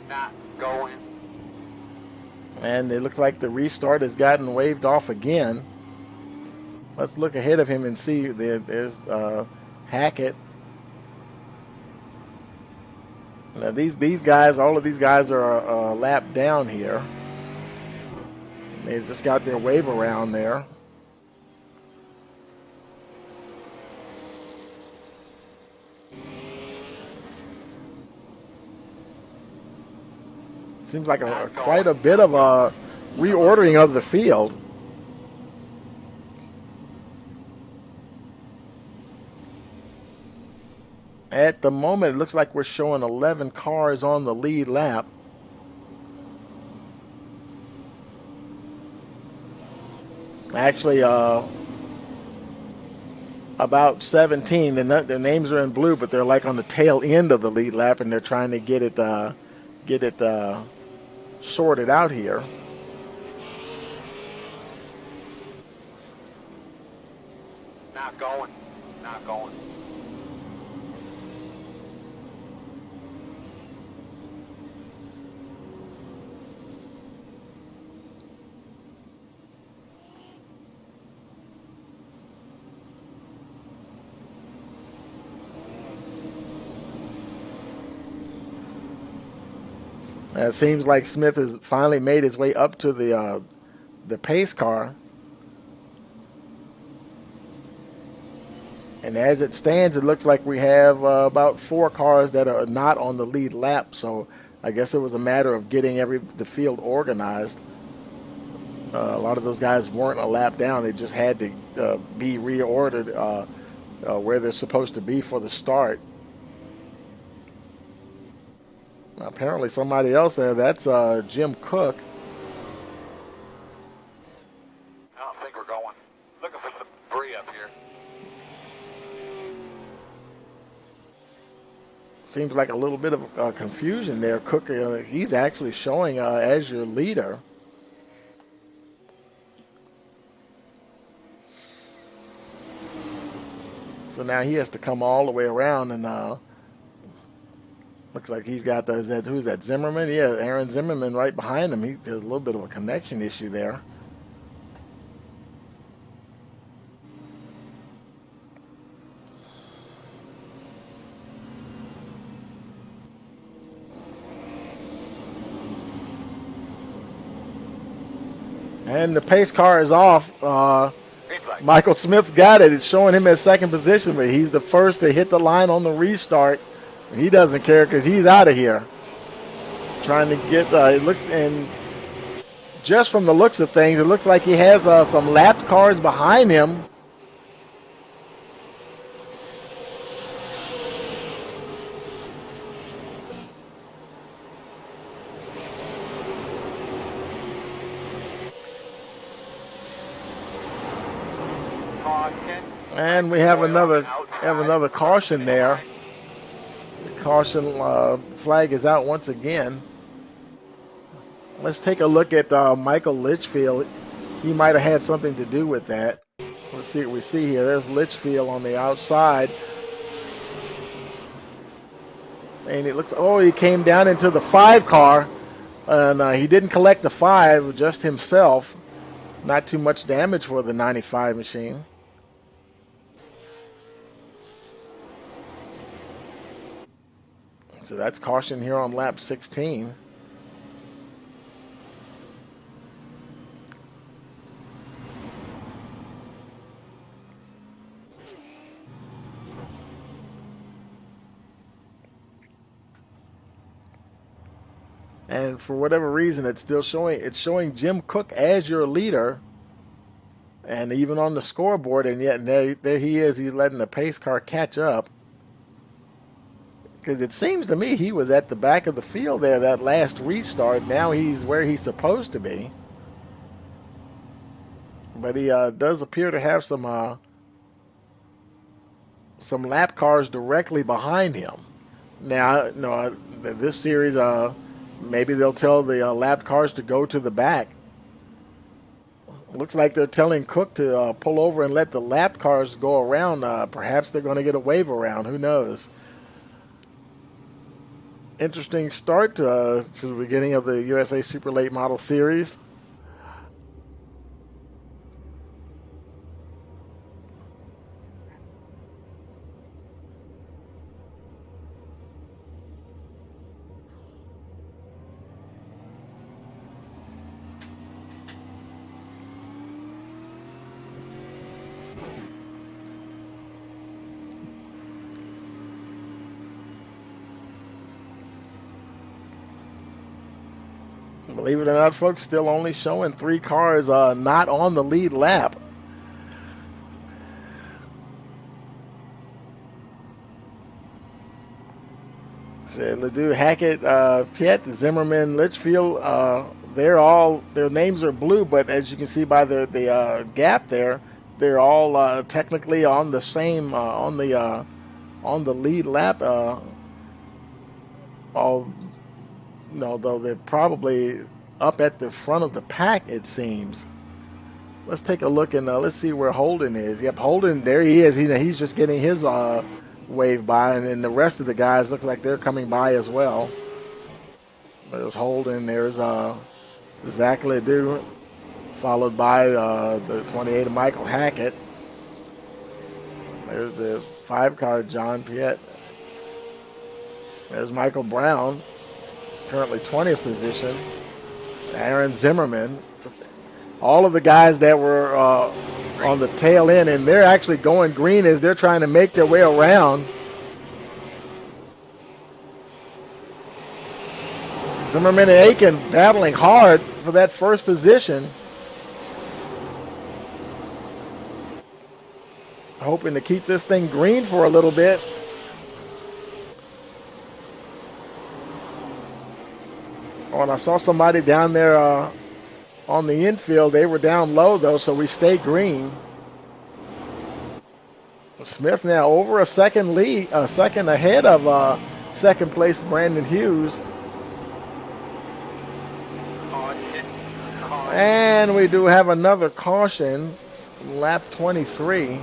Not going. And it looks like the restart has gotten waved off again. Let's look ahead of him and see. There's Hackett. Now these guys, all of these guys are a lap down here. They just got their wave around there. Seems like quite a bit of a reordering of the field. At the moment, it looks like we're showing 11 cars on the lead lap. Actually, about 17. Their names are in blue, but they're like on the tail end of the lead lap, and they're trying to get it sorted out here. Not going. Not going. It seems like Smith has finally made his way up to the pace car. And as it stands, it looks like we have about 4 cars that are not on the lead lap. So I guess it was a matter of getting the field organized. A lot of those guys weren't a lap down. They just had to be reordered where they're supposed to be for the start. Apparently somebody else there, that's Jim Cook. I don't think we're going. Looking for some debris up here. Seems like a little bit of confusion there. Cook, he's actually showing as your leader. So now he has to come all the way around, and looks like he's got who's that, Zimmerman? Yeah, Aaron Zimmerman right behind him. He has a little bit of a connection issue there. And the pace car is off. Michael Smith's got it. It's showing him at second position, but he's the first to hit the line on the restart. He doesn't care because he's out of here. Trying to get, it looks, and just from the looks of things, it looks like he has some lapped cars behind him. And we have another caution there. The caution flag is out once again. Let's take a look at Michael Litchfield. He might have had something to do with that. Let's see what we see here. There's Litchfield on the outside. And it looks, oh, he came down into the 5 car. And he didn't collect the 5, just himself. Not too much damage for the 95 machine. So that's caution here on lap 16. And for whatever reason, it's showing Jim Cook as your leader, and even on the scoreboard, and yet there he is. He's letting the pace car catch up. Because it seems to me he was at the back of the field there that last restart. Now he's where he's supposed to be. But he does appear to have some lap cars directly behind him. Now, no, this series, maybe they'll tell the lap cars to go to the back. Looks like they're telling Cook to pull over and let the lap cars go around. Perhaps they're going to get a wave around. Who knows? Interesting start to the beginning of the USA Super Late Model Series. Believe it or not, folks, still only showing 3 cars not on the lead lap. So Ledoux, Hackett, Piet, Zimmerman, Litchfield, their names are blue, but as you can see by the gap there, they're all technically on the same on the lead lap. Although they're probably up at the front of the pack, it seems. Let's take a look and let's see where Holden is. Yep, Holden, there he is. He's just getting his wave by, and then the rest of the guys look like they're coming by as well. There's Holden. There's Zach Ledoux, followed by the 28 of Michael Hackett. There's the 5 car, John Piet. There's Michael Brown, currently 20th position. Aaron Zimmerman. All of the guys that were on the tail end, and they're actually going green as they're trying to make their way around. Zimmerman and Aiken battling hard for that first position. Hoping to keep this thing green for a little bit. Oh, and I saw somebody down there on the infield. They were down low, though, so we stayed green. Smith now over a second ahead of second place Brandon Hughes. And we do have another caution, lap 23.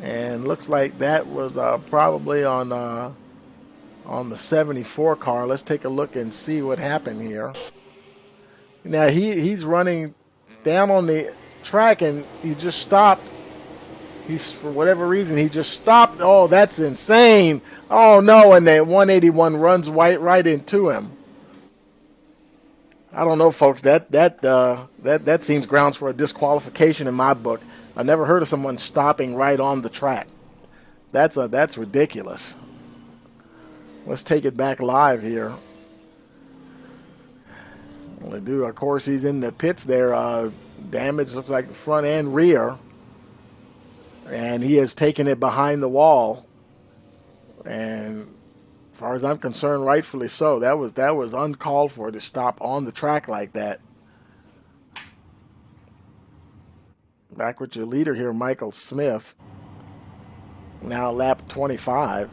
And looks like that was probably on the 74 car. Let's take a look and see what happened here. Now he's running down on the track and he just stopped. For whatever reason, he just stopped. Oh, that's insane. Oh, no, and that 181 runs right into him. I don't know, folks. That seems grounds for a disqualification in my book. I never heard of someone stopping right on the track. That's ridiculous. Let's take it back live here. Ledoux, of course, he's in the pits there. Damage looks like the front and rear. And he has taken it behind the wall. And as far as I'm concerned, rightfully so. That was uncalled for to stop on the track like that. Back with your leader here, Michael Smith. Now lap 25.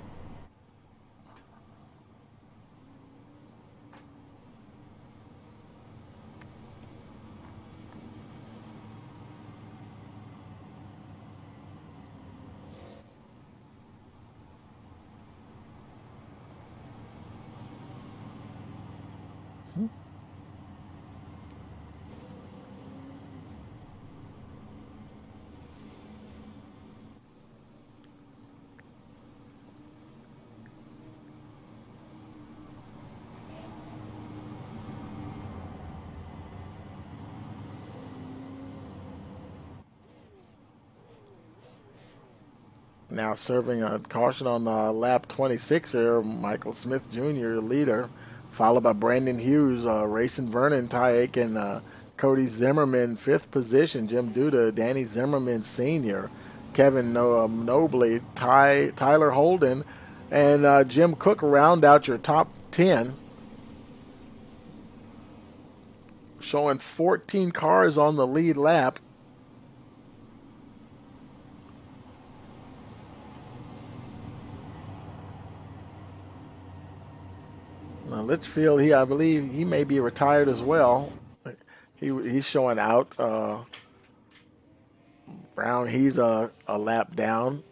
Now serving a caution on lap 26 here, Michael Smith Jr., leader, followed by Brandon Hughes, Racing Vernon, Ty Aiken, Cody Zimmerman, fifth position, Jim Duda, Danny Zimmerman Sr., Kevin Nobley, Tyler Holden, and Jim Cook round out your top 10, showing 14 cars on the lead lap. Now Litchfield, I believe he may be retired as well. He's showing out. Brown, he's a lap down.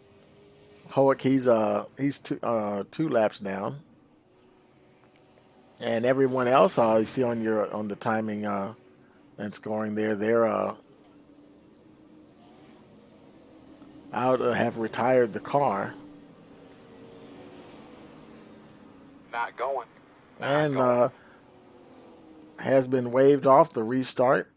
Hoek, he's two laps down. And everyone else, you see on the timing and scoring there, they're out, have retired the car. Not going. And has been waived off the restart.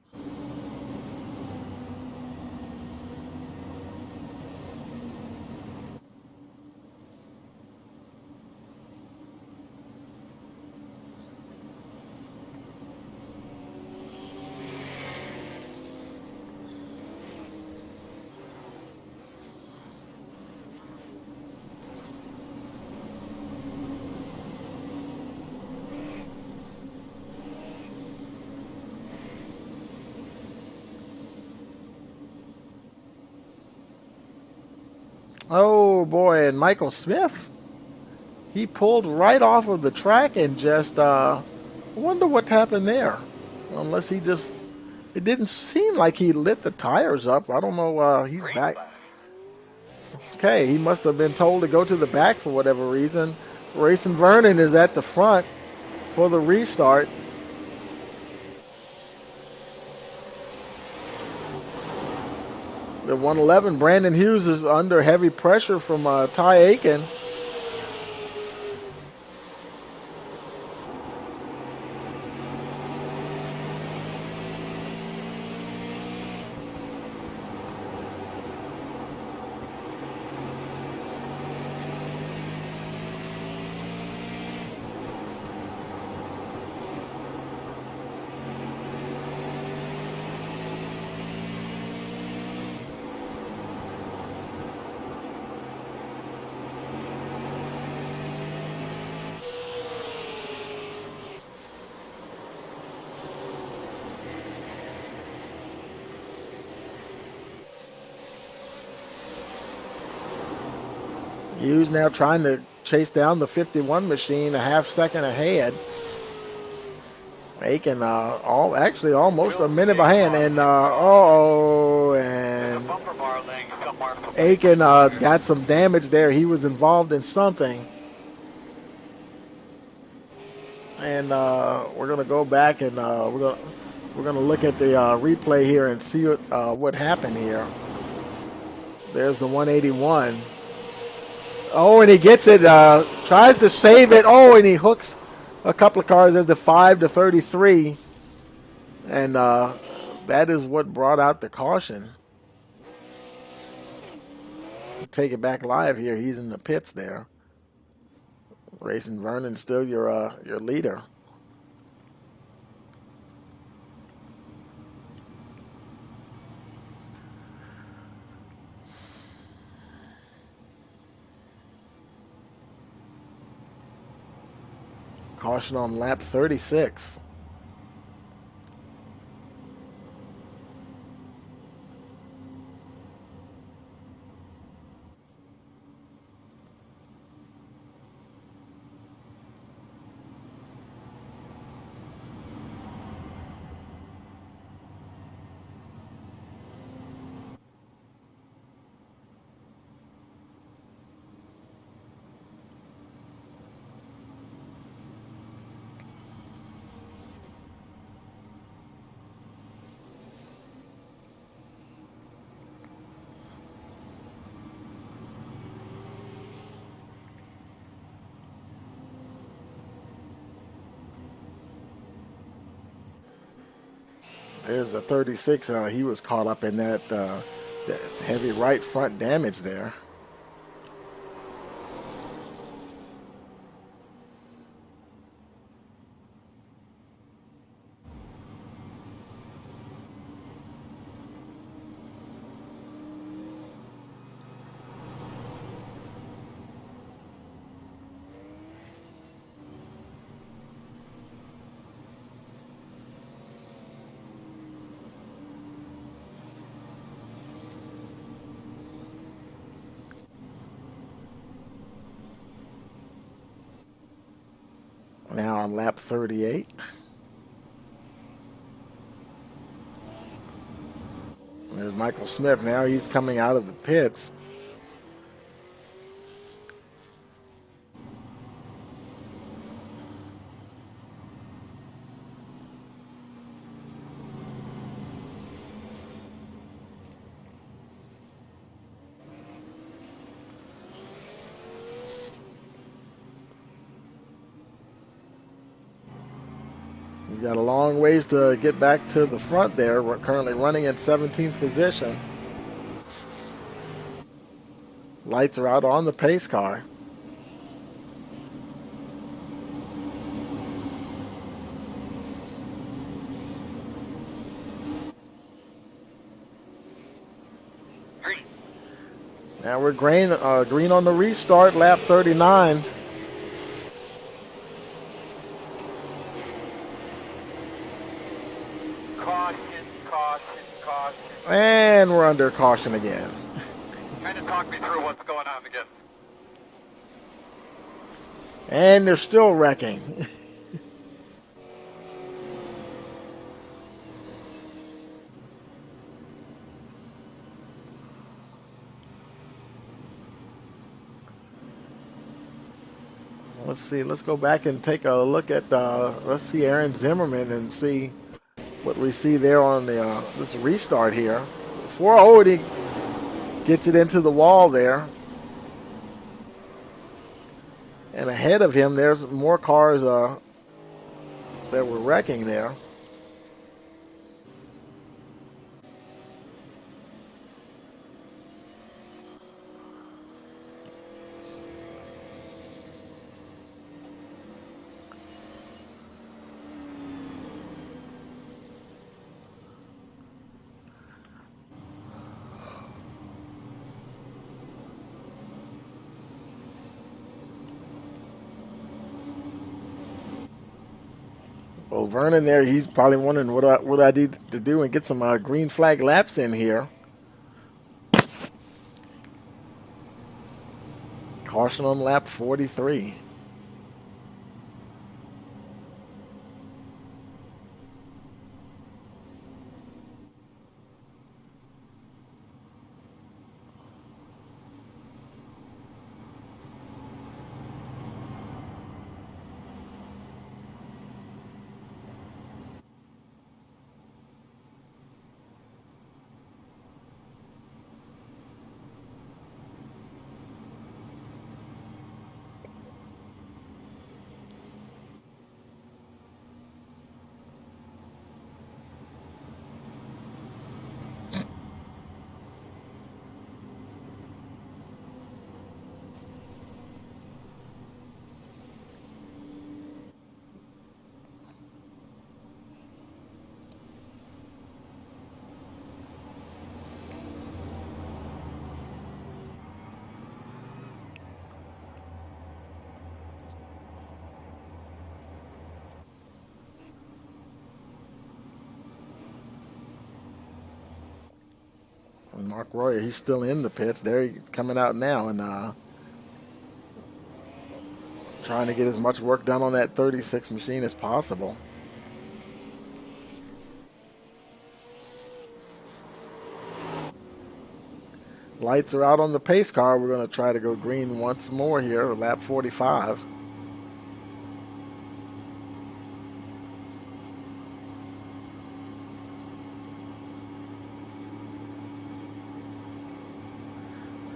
Oh boy, and Michael Smith, he pulled right off of the track and just wonder what happened there. Unless he just, it didn't seem like he lit the tires up. I don't know. He's Green back. flag. Okay, he must have been told to go to the back for whatever reason. Racing Vernon is at the front for the restart. The 111, Brandon Hughes is under heavy pressure from Ty Aiken. Hughes now trying to chase down the 51 machine a half second ahead. Aiken actually almost a minute behind, and and Aiken got some damage there. He was involved in something. And we're gonna go back and we're gonna look at the replay here and see what happened here. There's the 181. Oh, and he gets it. Tries to save it. Oh, and he hooks a couple of cars. There's the 5 to 33, and that is what brought out the caution. Take it back live here. He's in the pits there. Racing Vernon still your leader. Caution on lap 36. There's a 36. He was caught up in that heavy right front damage there. Now on lap 38. There's Michael Smith. Now he's coming out of the pits. You got a long ways to get back to the front there. We're currently running in 17th position. Lights are out on the pace car. Green. Now we're green on the restart, lap 39. Caution, caution, caution. And we're under caution again. Kind of talk me through what's going on again. And they're still wrecking. Let's see. Let's go back and take a look at let's see Aaron Zimmerman and see what we see there on the this restart here. 400 gets it into the wall there. And ahead of him, there's more cars that were wrecking there. Well, Vernon there, he's probably wondering what I need to do and get some green flag laps in here. Caution on lap 43. And Mark Royer, he's still in the pits. There he's coming out now and trying to get as much work done on that 36 machine as possible. Lights are out on the pace car. We're going to try to go green once more here, lap 45.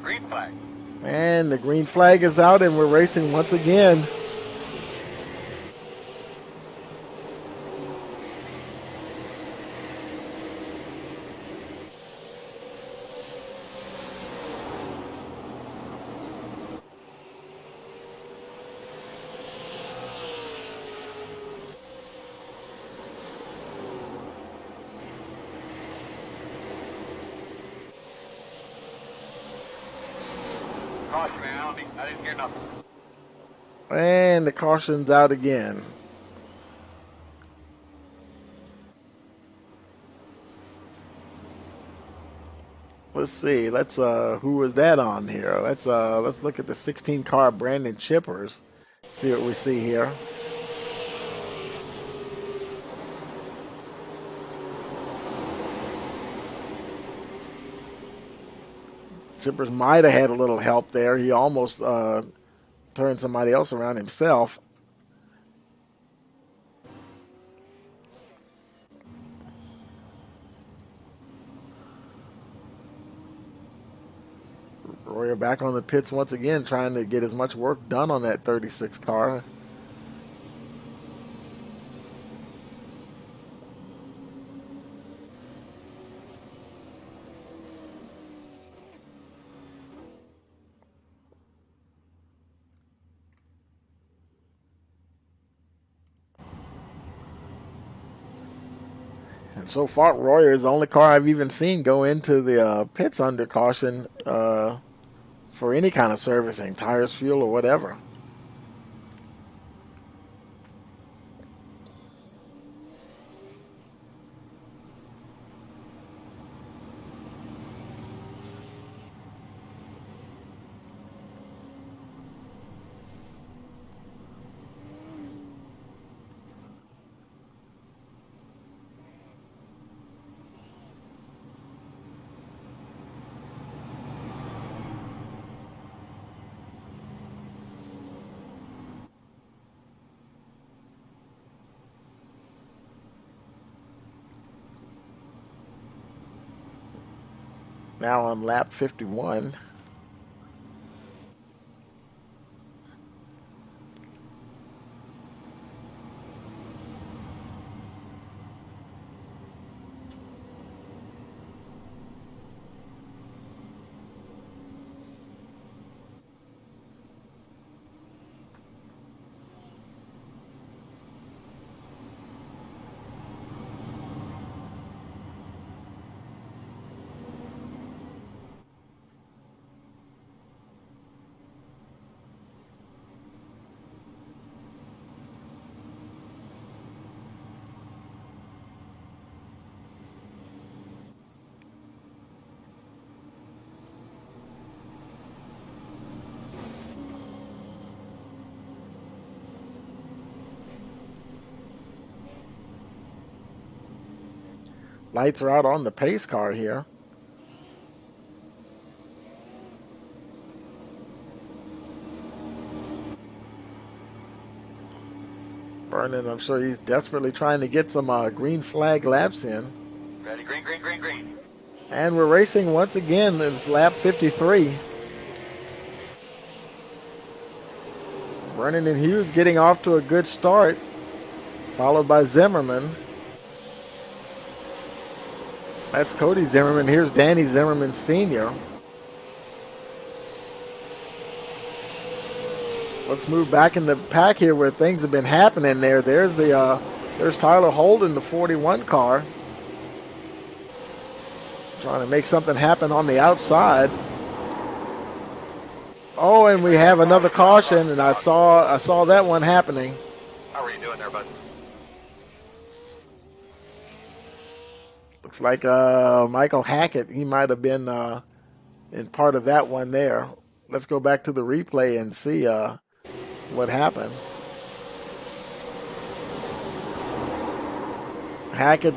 Green flag. And the green flag is out, and we're racing once again. Caution, man. I didn't hear nothing. And the caution's out again. Let's see. Let's who was that on here? Let's look at the 16 car Brandon Chippers. See what we see here. Chippers might have had a little help there. He almost turned somebody else around himself. Royer back on the pits once again, trying to get as much work done on that 36 car. And so far, Royer is the only car I've even seen go into the pits under caution for any kind of servicing, tires, fuel, or whatever. Now on lap 51. Lights are out on the pace car here. Vernon, I'm sure he's desperately trying to get some green flag laps in. Ready, green, green, green, green. And we're racing once again. It's lap 53. Vernon and Hughes getting off to a good start, followed by Zimmerman. That's Cody Zimmerman. Here's Danny Zimmerman Sr. Let's move back in the pack here where things have been happening there. There's Tyler Holden, the 41 car. Trying to make something happen on the outside. Oh, and we have another caution, and I saw that one happening. How are you doing there, bud? Looks like Michael Hackett, he might have been in part of that one there. Let's go back to the replay and see what happened. Hackett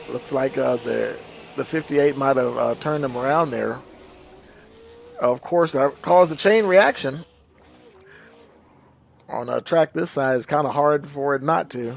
looks like the 58 might have turned him around there. Of course, that caused a chain reaction. On a track this size, it's kind of hard for it not to.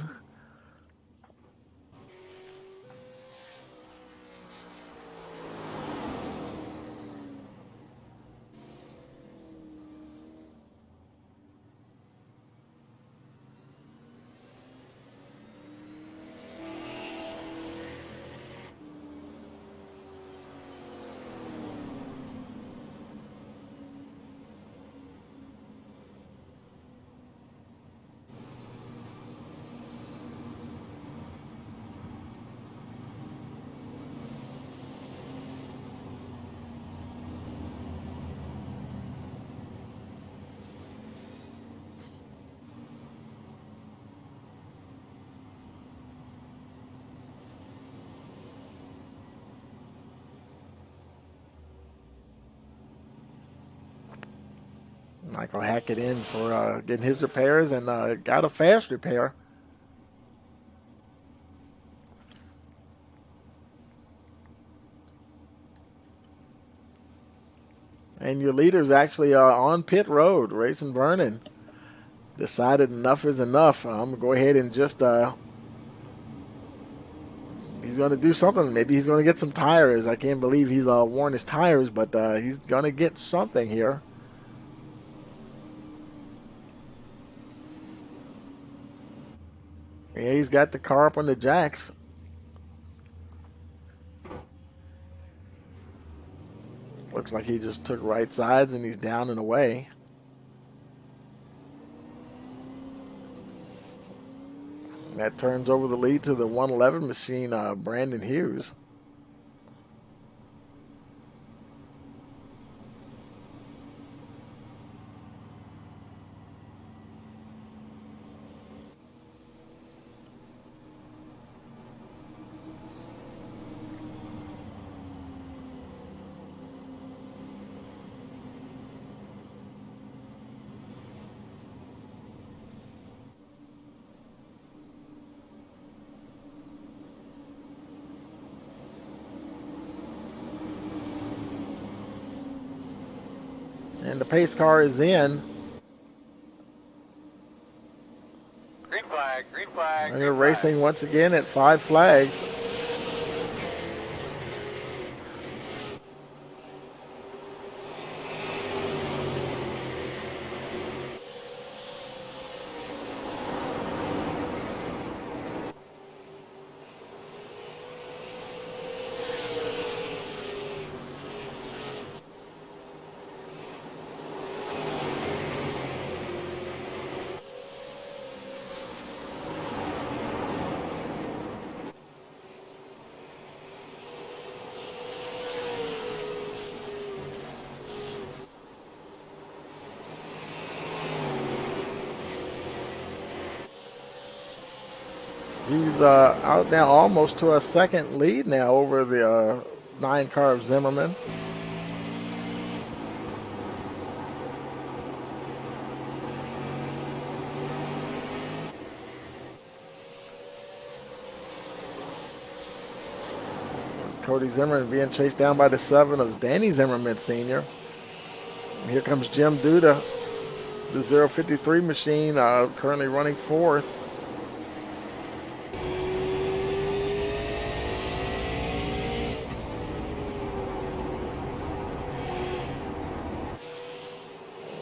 Michael Hackett in for getting his repairs and got a fast repair. And your leader's actually on pit road. Racing Vernon decided enough is enough. I'm going to go ahead and just, he's going to do something. Maybe he's going to get some tires. I can't believe he's worn his tires, but he's going to get something here. Yeah, he's got the car up on the jacks. Looks like he just took right sides and he's down and away. That turns over the lead to the 111 machine, Brandon Hughes. And the pace car is in. Green flag, green flag. And they're racing once again at 5 flags. He's out now almost to a second lead now over the 9 car of Zimmerman. Cody Zimmerman being chased down by the 7 of Danny Zimmerman Sr. And here comes Jim Duda, the 053 machine, currently running 4th.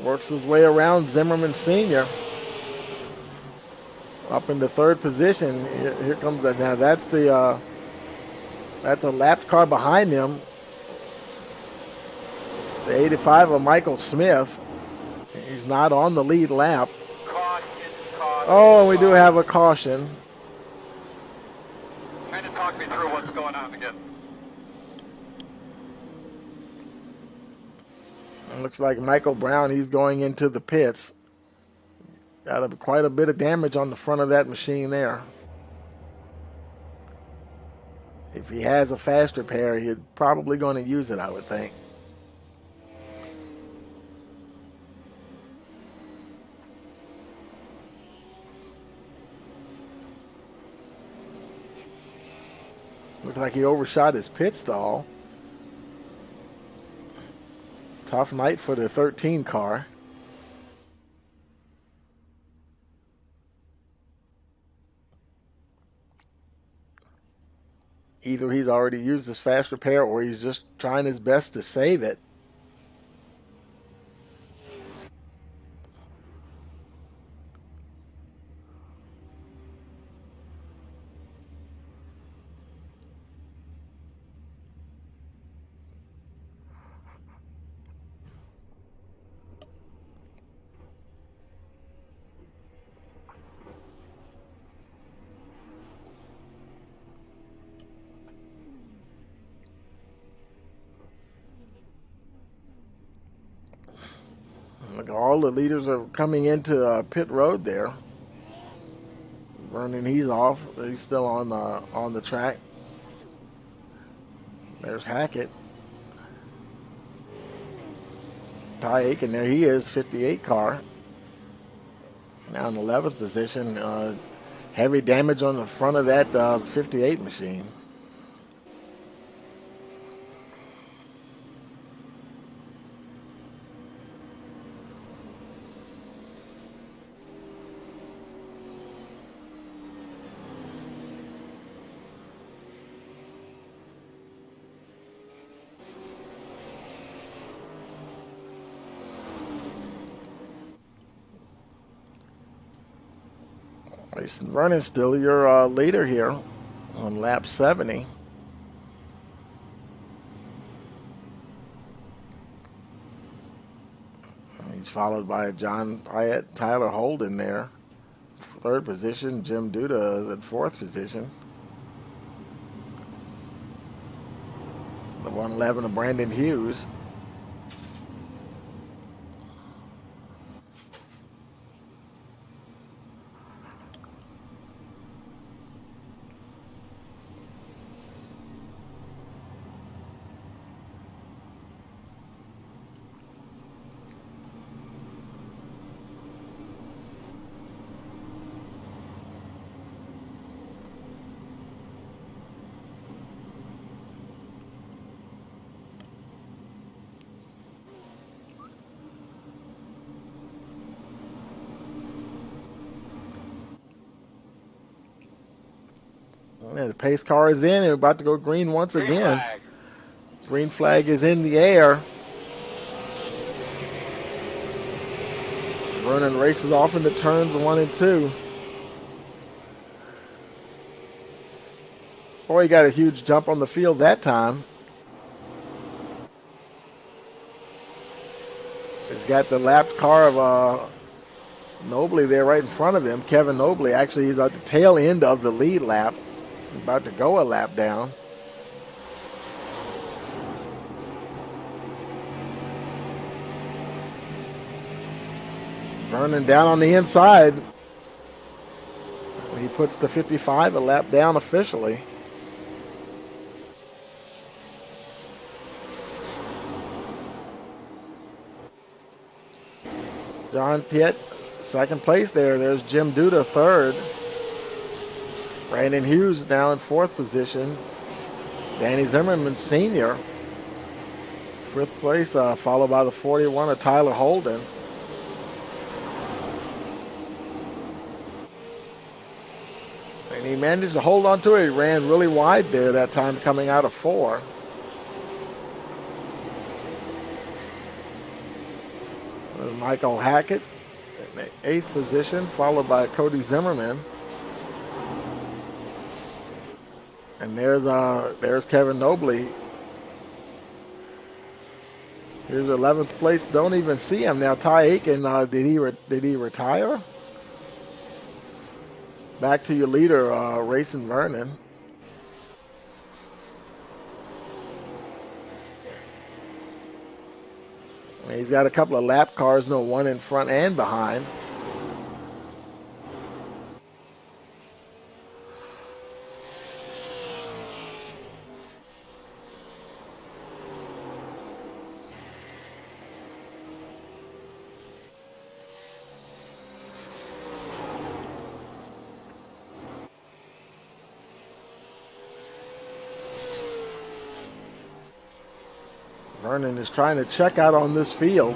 Works his way around Zimmerman Sr. Up in the 3rd position. Here comes the, now that's the that's a lapped car behind him. The 85 of Michael Smith. He's not on the lead lap. Caution, caution. Oh, we do have a caution. Kind of talk me through what's going on again. It looks like Michael Brown, he's going into the pits. Got quite a bit of damage on the front of that machine there. If he has a fast repair, he's probably going to use it, I would think. Looks like he overshot his pit stall. Tough night for the 13 car. Either he's already used his fast repair or he's just trying his best to save it. Look, all the leaders are coming into pit road there. Vernon, he's off. He's still on the track. There's Hackett. Ty Aiken, there he is, 58 car. Now in 11th position. Heavy damage on the front of that 58 machine. Jason Vernon's still your leader here on lap 70. He's followed by John Pyatt, Tyler Holden there. Third position. Jim Duda is at fourth position. The 111 of Brandon Hughes. And the pace car is in and we're about to go green once again. Flag. Green flag is in the air. Vernon races off into turns 1 and 2. Boy, he got a huge jump on the field that time. He's got the lapped car of Nobley there right in front of him. Kevin Nobley, actually, he's at the tail end of the lead lap. About to go a lap down. Vernon down on the inside. He puts the 55 a lap down officially. John Pitt, second place there. There's Jim Duda, third. Brandon Hughes now in fourth position. Danny Zimmerman, senior. Fifth place, followed by the 41 of Tyler Holden. And he managed to hold on to it. He ran really wide there that time coming out of 4. Michael Hackett in the 8th position, followed by Cody Zimmerman. And there's Kevin Nobley. Here's 11th place. Don't even see him now. Ty Aiken, did he retire? Back to your leader, Racing Vernon. He's got a couple of lap cars, no one in front and behind. Vernon is trying to check out on this field.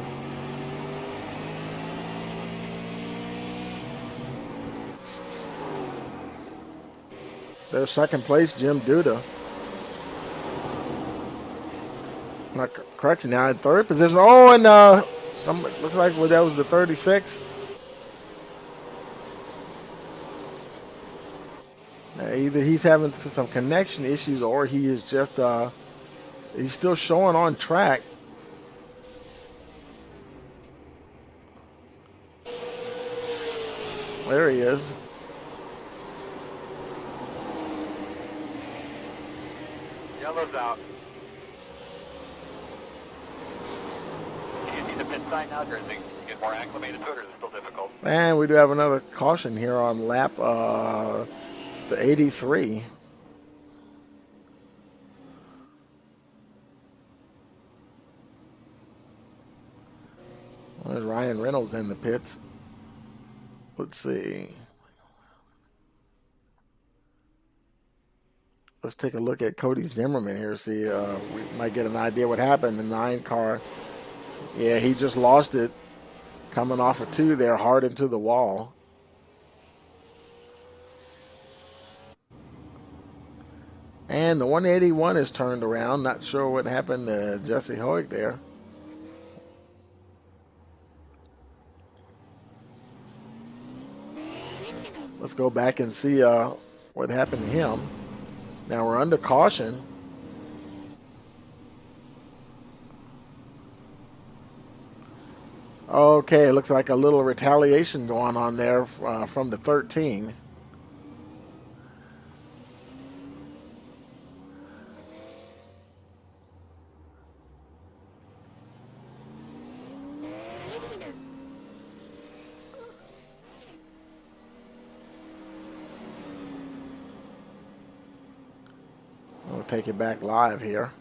There's second place, Jim Duda. Correction now in third position. Oh, and looks like that was the 36. Either he's having some connection issues or he is just he's still showing on track. There he is. Yellow's out. Do you see the pit sign now, or is it get more acclimated to it, or is it still difficult? And we do have another caution here on lap the 83. Well, there's Ryan Reynolds in the pits. Let's see. Let's take a look at Cody Zimmerman here. See, we might get an idea what happened. The 9 car, yeah, he just lost it. Coming off of 2 there, hard into the wall. And the 181 is turned around. Not sure what happened to Jesse Hoig there. Let's go back and see what happened to him. Now we're under caution. Okay, it looks like a little retaliation going on there from the 13. We'll take it back live here.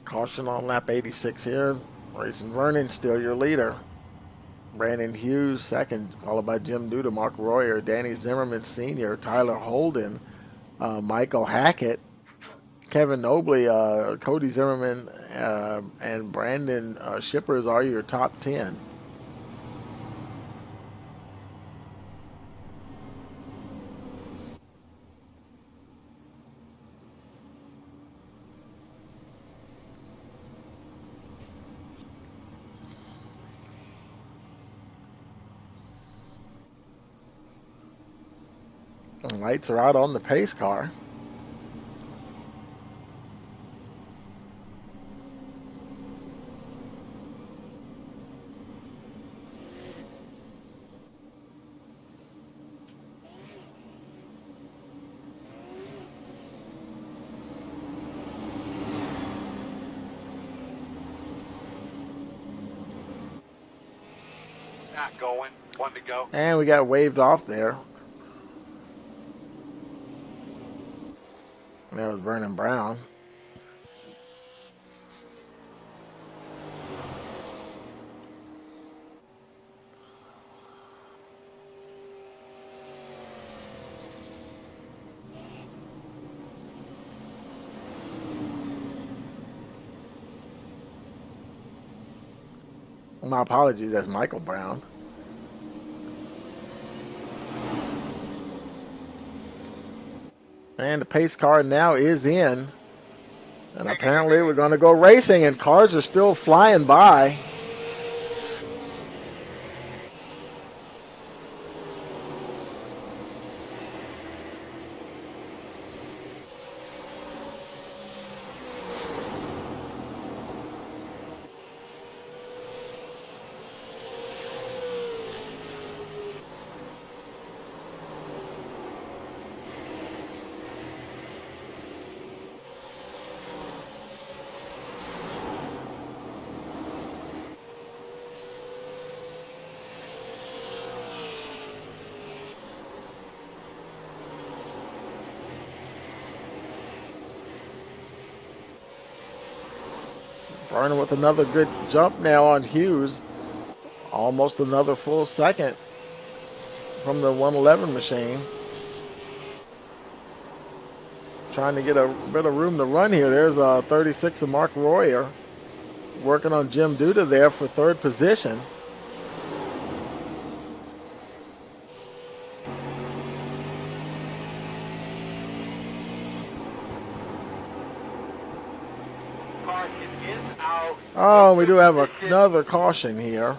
Caution on lap 86 here. Racing Vernon still your leader. Brandon Hughes second, followed by Jim Duda, Mark Royer, Danny Zimmerman Sr., Tyler Holden, Michael Hackett, Kevin Nobley, Cody Zimmerman, and Brandon Shippers are your top 10. And lights are out on the pace car. Not going. One to go. And we got waved off there. That was Vernon Brown. My apologies, that's Michael Brown. And the pace car now is in. And apparently we're going to go racing, and cars are still flying by. Vernon with another good jump now on Hughes. Almost another full second from the 111 machine. Trying to get a bit of room to run here. There's 36 of Mark Royer working on Jim Duda there for third position. Oh, we do have another caution here.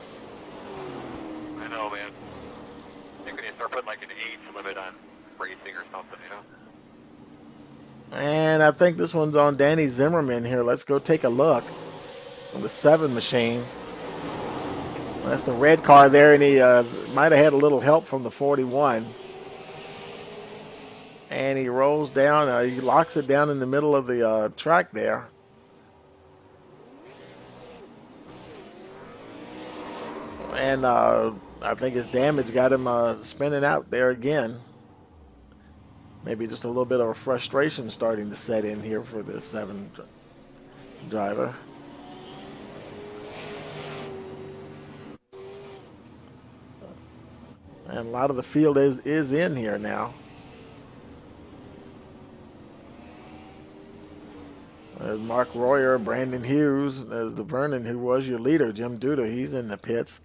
I know, man. They're going to start putting like an age limit on racing or something, you know? And I think this one's on Danny Zimmerman here. Let's go take a look on the 7 machine. That's the red car there, and he might have had a little help from the 41. And he rolls down. He locks it down in the middle of the track there. And I think his damage got him spinning out there again. Maybe just a little bit of a frustration starting to set in here for this 7 driver. And a lot of the field is in here now. There's Mark Royer, Brandon Hughes. There's the Vernon, who was your leader, Jim Duda. He's in the pits.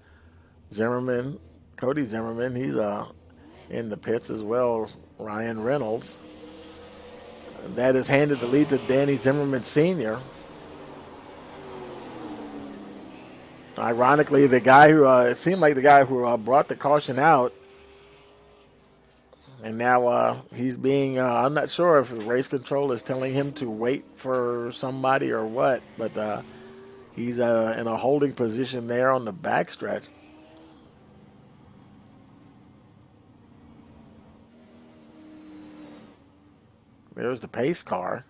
Zimmerman, Cody Zimmerman, he's in the pits as well. Ryan Reynolds. That has handed the lead to Danny Zimmerman Sr. Ironically, the guy who it seemed like the guy who brought the caution out, and now he's being. I'm not sure if race control is telling him to wait for somebody or what, but he's in a holding position there on the backstretch. There's the pace car.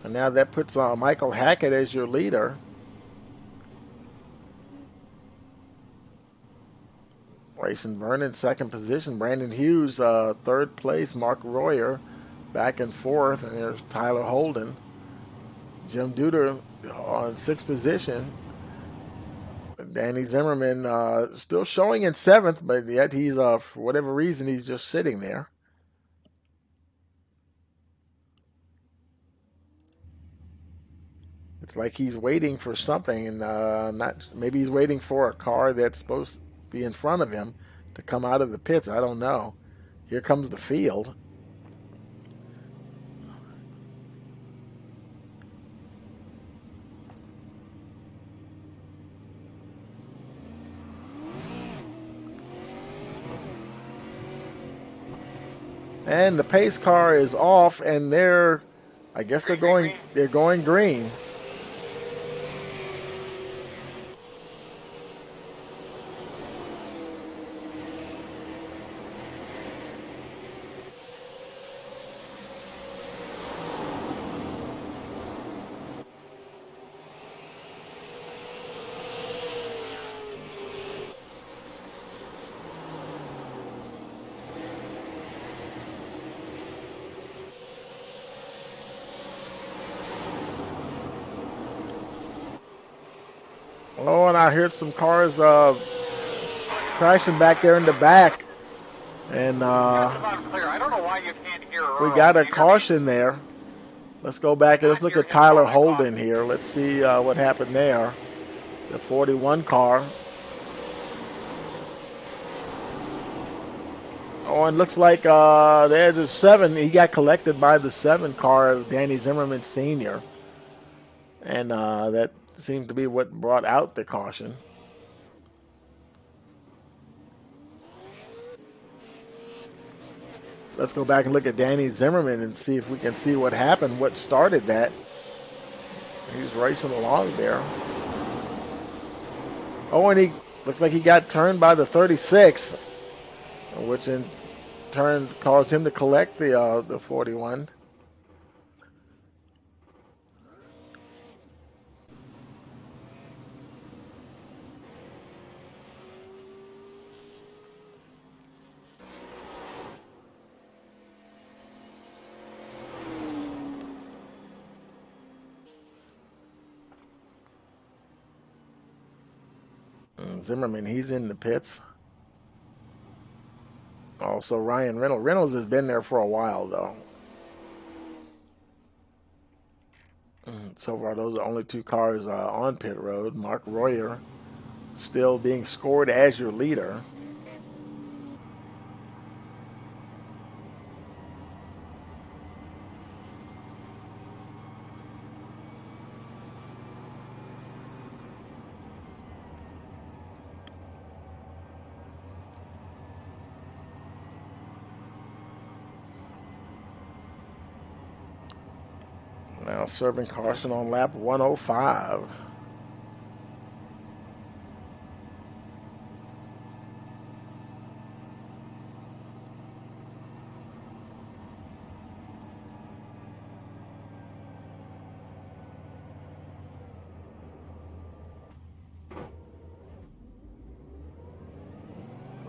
And now that puts Michael Hackett as your leader. Racing Vernon, second position. Brandon Hughes, third place. Mark Royer, back and forth. And there's Tyler Holden. Jim Duder on sixth position. Danny Zimmerman still showing in seventh, but yet he's, for whatever reason, he's just sitting there. It's like he's waiting for something, and not maybe he's waiting for a car that's supposed to be in front of him to come out of the pits. I don't know. Here comes the field. And the pace car is off, and I guess they're going green. Oh, and I heard some cars crashing back there in the back. And I don't know why you can't hear we got a caution there. Let's go back and let's look at Tyler Holden here. Let's see what happened there. The 41 car. Oh, and looks like there's the 7. He got collected by the 7 car of Danny Zimmerman Sr. And that seems to be what brought out the caution. Let's go back and look at Danny Zimmerman and see if we can see what happened, what started that. He's racing along there. Oh, and he looks like he got turned by the 36, which in turn caused him to collect the 41. Zimmerman, he's in the pits. Also, Ryan Reynolds. Reynolds has been there for a while, though. So far, those are only 2 cars on pit road. Mark Royer still being scored as your leader. Now serving caution on lap 105.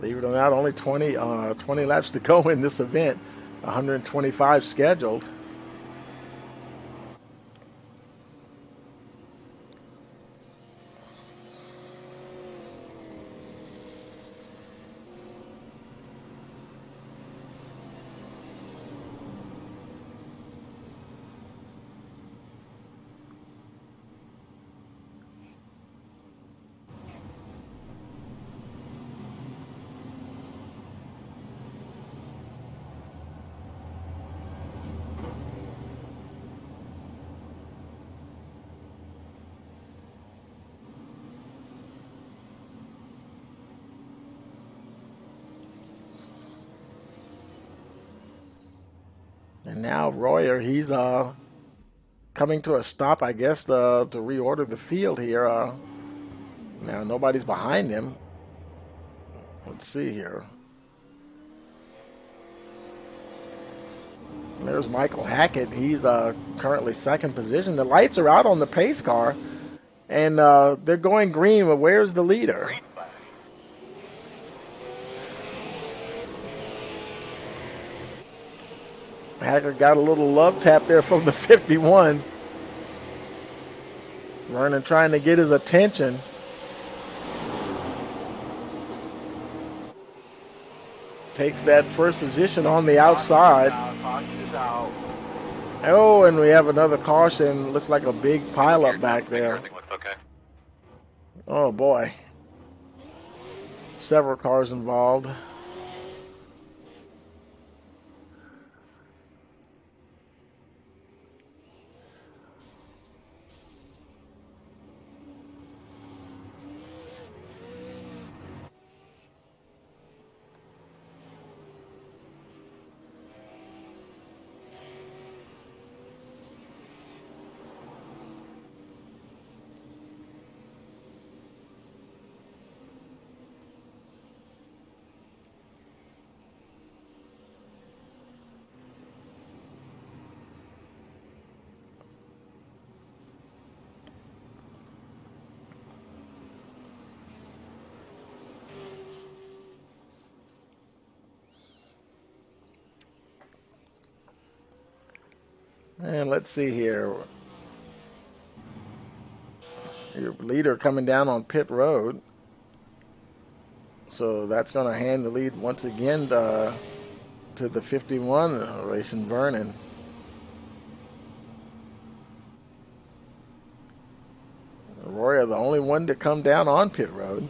Believe it or not, only 20 laps to go in this event. 125 scheduled. And now Royer, he's coming to a stop, I guess, to reorder the field here. Now nobody's behind him. Let's see here. And there's Michael Hackett. He's currently second position. The lights are out on the pace car, and they're going green. But where's the leader? Hackett got a little love tap there from the 51. Vernon trying to get his attention. Takes that first position on the outside. Oh, and we have another caution. Looks like a big pileup back there. Oh, boy. Several cars involved. And let's see here. Your leader coming down on pit road. So that's going to hand the lead once again to the 51 racing Vernon. Roy, the only one to come down on pit road.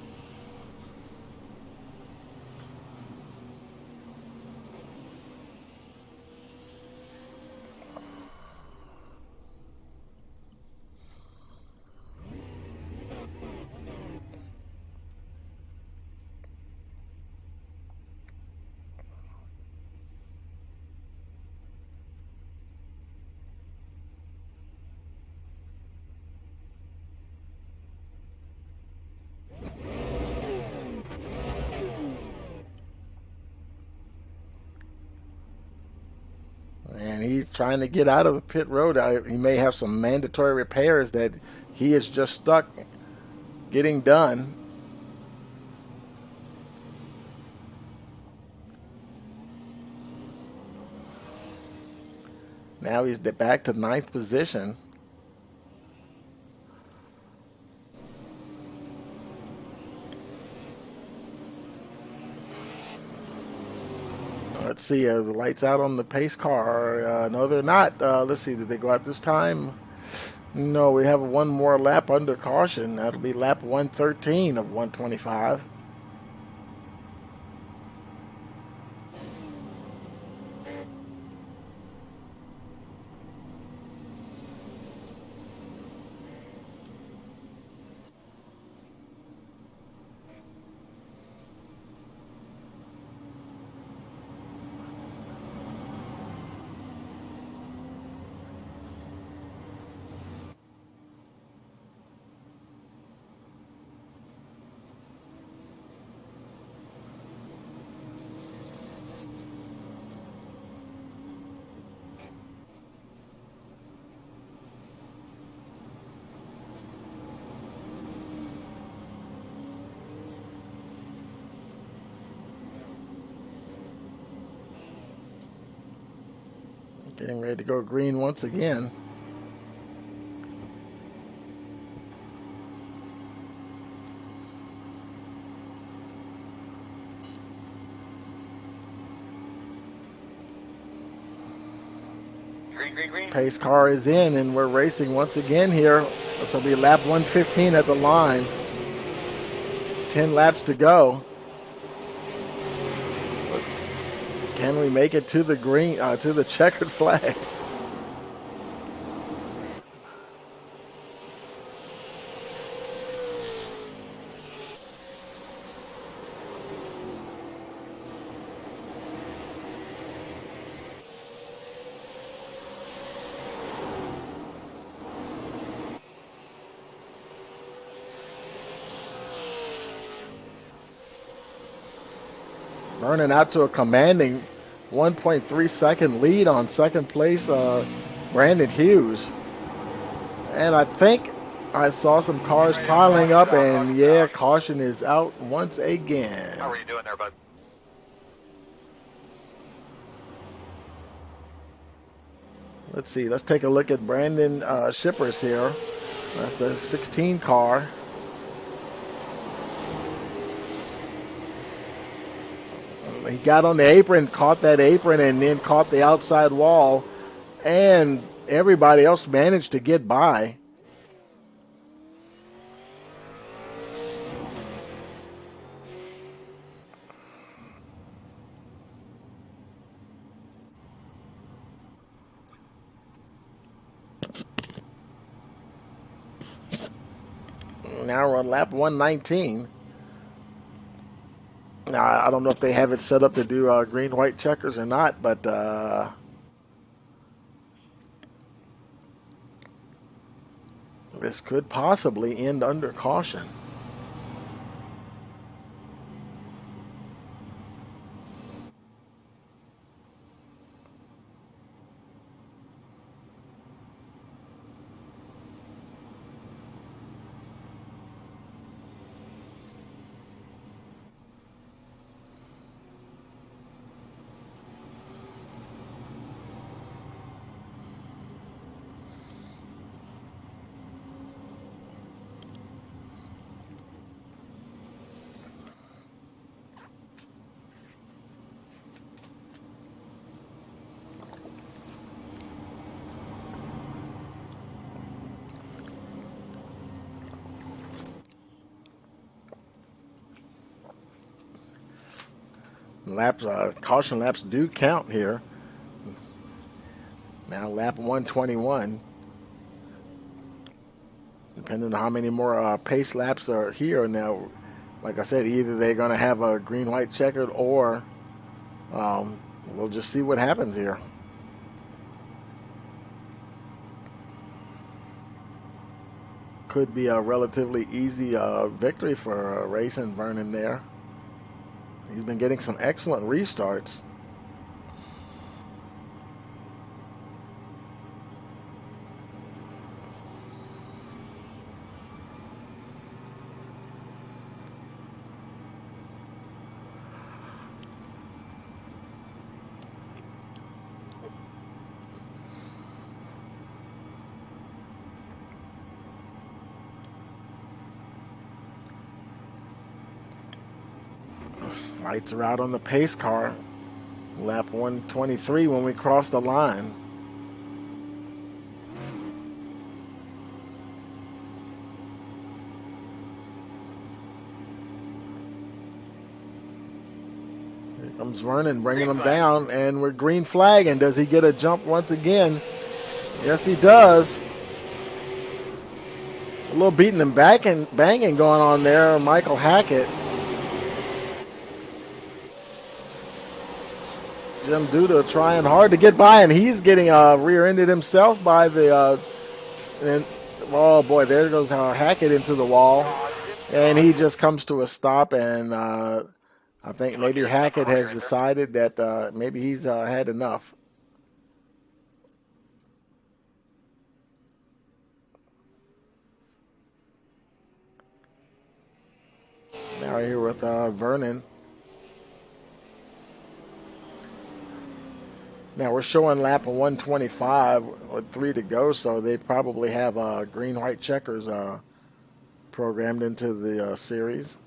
And he's trying to get out of the pit road. He may have some mandatory repairs that he is just stuck getting done. Now he's back to ninth position. Let's see, the lights out on the pace car. No, they're not. Let's see, did they go out this time? No, we have one more lap under caution. That'll be lap 113 of 125. Getting ready to go green once again. Green, green, green. Pace car is in, and we're racing once again here. This will be lap 115 at the line. 10 laps to go. Can we make it to the green, to the checkered flag? Vernon out to a commanding 1.3 second lead on second place, Brandon Hughes. And I think I saw some cars piling up, and yeah, caution is out once again. How are you doing there, bud? Let's see. Let's take a look at Brandon Shippers here. That's the 16 car. He got on the apron, caught that apron, and then caught the outside wall. And everybody else managed to get by. Now we're on lap 119. Now, I don't know if they have it set up to do green-white checkers or not, but this could possibly end under caution. Laps, caution laps do count here. Now lap 121. Depending on how many more pace laps are here now, like I said, either they're going to have a green-white checkered or we'll just see what happens here. Could be a relatively easy victory for Racing Vernon there. He's been getting some excellent restarts. Lights are out on the pace car. Lap 123 when we cross the line. Here comes Vernon bringing him down, and we're green flagging. Does he get a jump once again? Yes, he does. A little beating and banging going on there, Michael Hackett. Jim Duda trying hard to get by, and he's getting rear-ended himself by the. Oh boy, there goes Hackett into the wall, and he just comes to a stop. And I think maybe Hackett has decided that maybe he's had enough. Now here with Vernon. Now we're showing lap of 125 with 3 to go, so they probably have green-white checkers programmed into the series.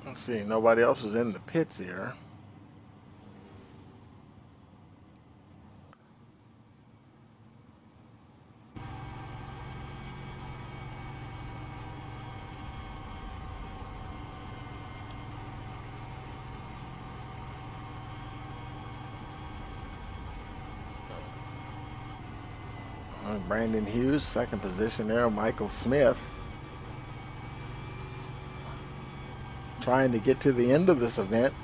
Let's see, nobody else is in the pits here. Brandon Hughes, second position there. Michael Smith trying to get to the end of this event.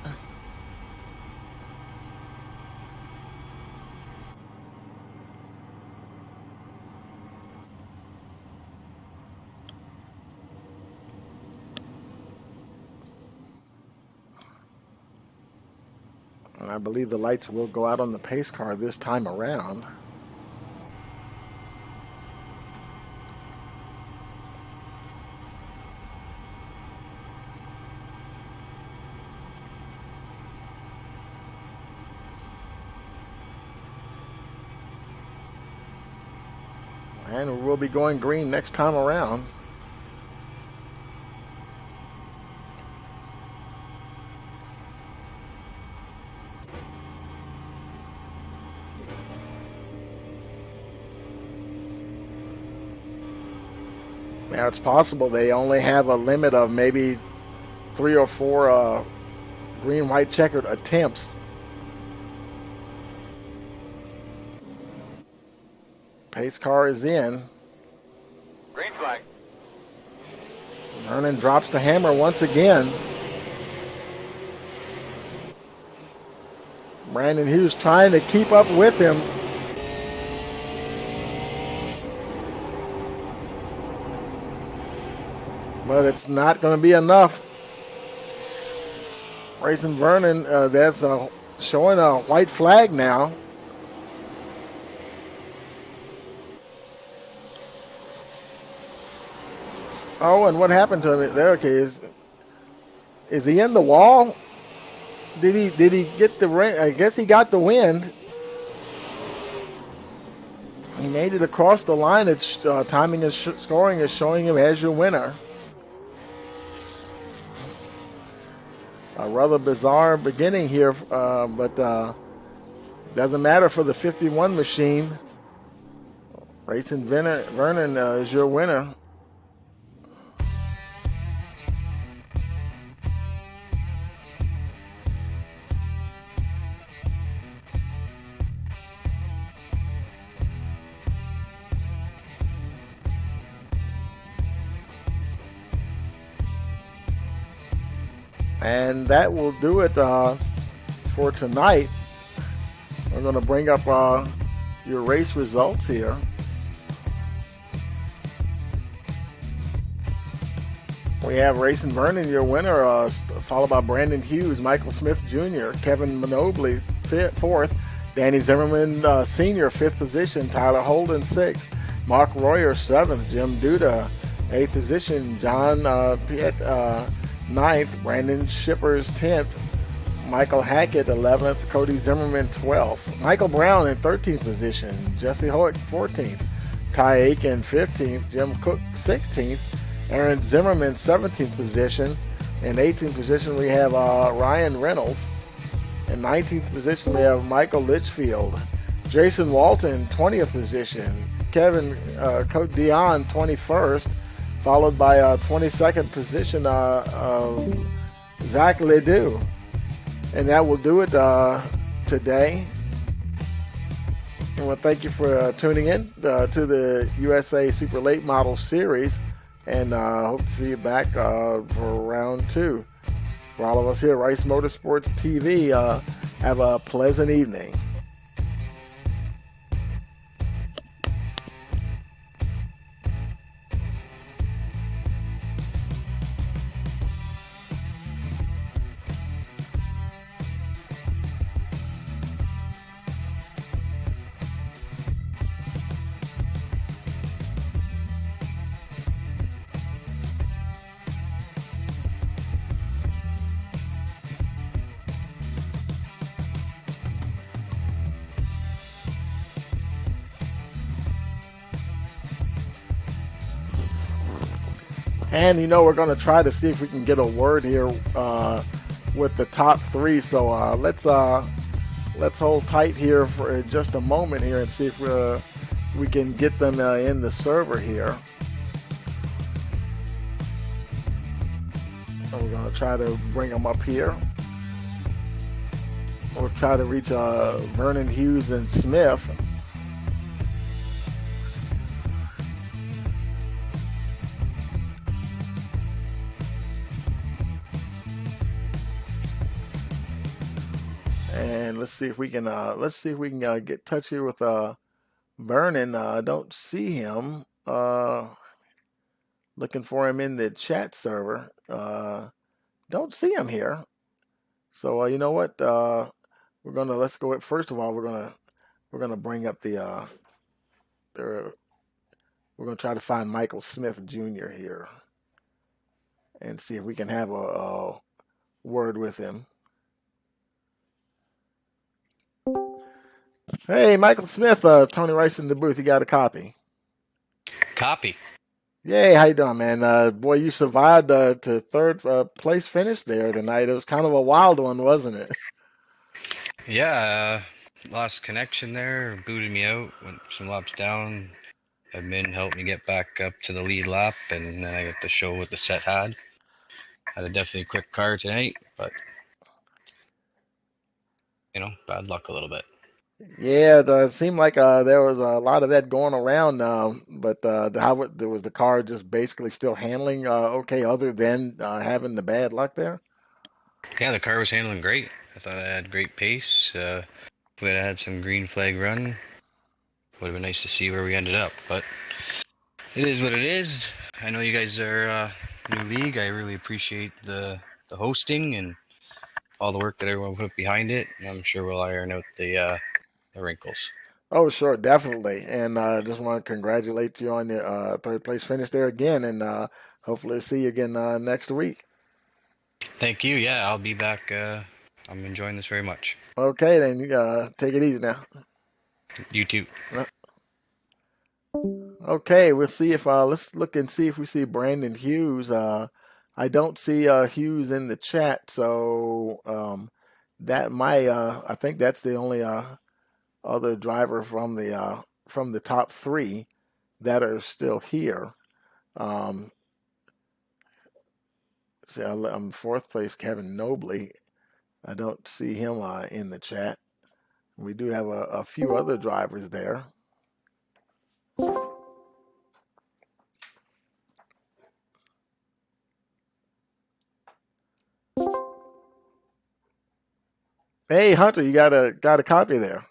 And I believe the lights will go out on the pace car this time around. And we'll be going green next time around. Now it's possible they only have a limit of maybe 3 or 4 green-white checkered attempts. Pace car is in. Green flag. Vernon drops the hammer once again. Brandon Hughes trying to keep up with him. But it's not going to be enough. Racing Vernon, that's showing a white flag now. Oh, and what happened to him there? Okay, is he in the wall? Did he get the rain? I guess he got the wind. He made it across the line. It's timing and scoring is showing him as your winner. A rather bizarre beginning here, but doesn't matter for the 51 machine. Racing Vernon is your winner. And that will do it for tonight. We're going to bring up your race results here. We have Racing Vernon, your winner, followed by Brandon Hughes, Michael Smith Jr., Kevin Monobley, 4th, Danny Zimmerman Sr., 5th position, Tyler Holden, 6th, Mark Royer, 7th, Jim Duda, 8th position, John Piet, 9th, Brandon Shippers 10th, Michael Hackett 11th, Cody Zimmerman 12th, Michael Brown in 13th position, Jesse Hoyt 14th, Ty Aiken 15th, Jim Cook 16th, Aaron Zimmerman, 17th position. In 18th position, we have Ryan Reynolds. In 19th position, we have Michael Litchfield. Jason Walton, 20th position. Kevin Cote Dion, 21st, followed by 22nd position, Zach Ledoux. And that will do it today. I want to thank you for tuning in to the USA Super Late Model Series, and hope to see you back for round 2. For all of us here at Rice Motorsports TV, have a pleasant evening. And we're going to try to see if we can get a word here with the top 3. So let's hold tight here for just a moment here and see if we can get them in the server here. And we're going to try to bring them up here. We'll try to reach Vernon, Hughes, and Smith. And let's see if we can get touch here with Vernon. I don't see him. Looking for him in the chat server. Don't see him here. So you know what? Let's go. First of all, we're gonna bring up we're gonna try to find Michael Smith Jr. here and see if we can have a word with him. Hey, Michael Smith, Tony Rice in the booth. You got a copy? Copy. Yay, how you doing, man? Boy, you survived to third place finish there tonight. It was kind of a wild one, wasn't it? Yeah, lost connection there, booted me out, went some laps down. Admin helped me get back up to the lead lap, and then I got to show what the set had. Had a definitely quick car tonight, but bad luck a little bit. Yeah, it seemed like there was a lot of that going around, but was the car just basically still handling okay, other than having the bad luck there? Yeah, the car was handling great. I thought I had great pace. If we had had some green flag run, would have been nice to see where we ended up, but it is what it is. I know you guys are new league. I really appreciate the hosting and all the work that everyone put behind it, and I'm sure we'll iron out the wrinkles. Oh, sure, definitely. And just want to congratulate you on your third place finish there again, and hopefully see you again next week. Thank you. Yeah, I'll be back. I'm enjoying this very much. Okay, then you take it easy now. You too. Okay, we'll see if let's look and see if we see Brandon Hughes. I don't see Hughes in the chat, so that might I think that's the only other driver from the top 3 that are still here. See, I'm fourth place, Kevin Nobley. I don't see him in the chat. We do have a few other drivers there. Hey, Hunter, you got a copy there.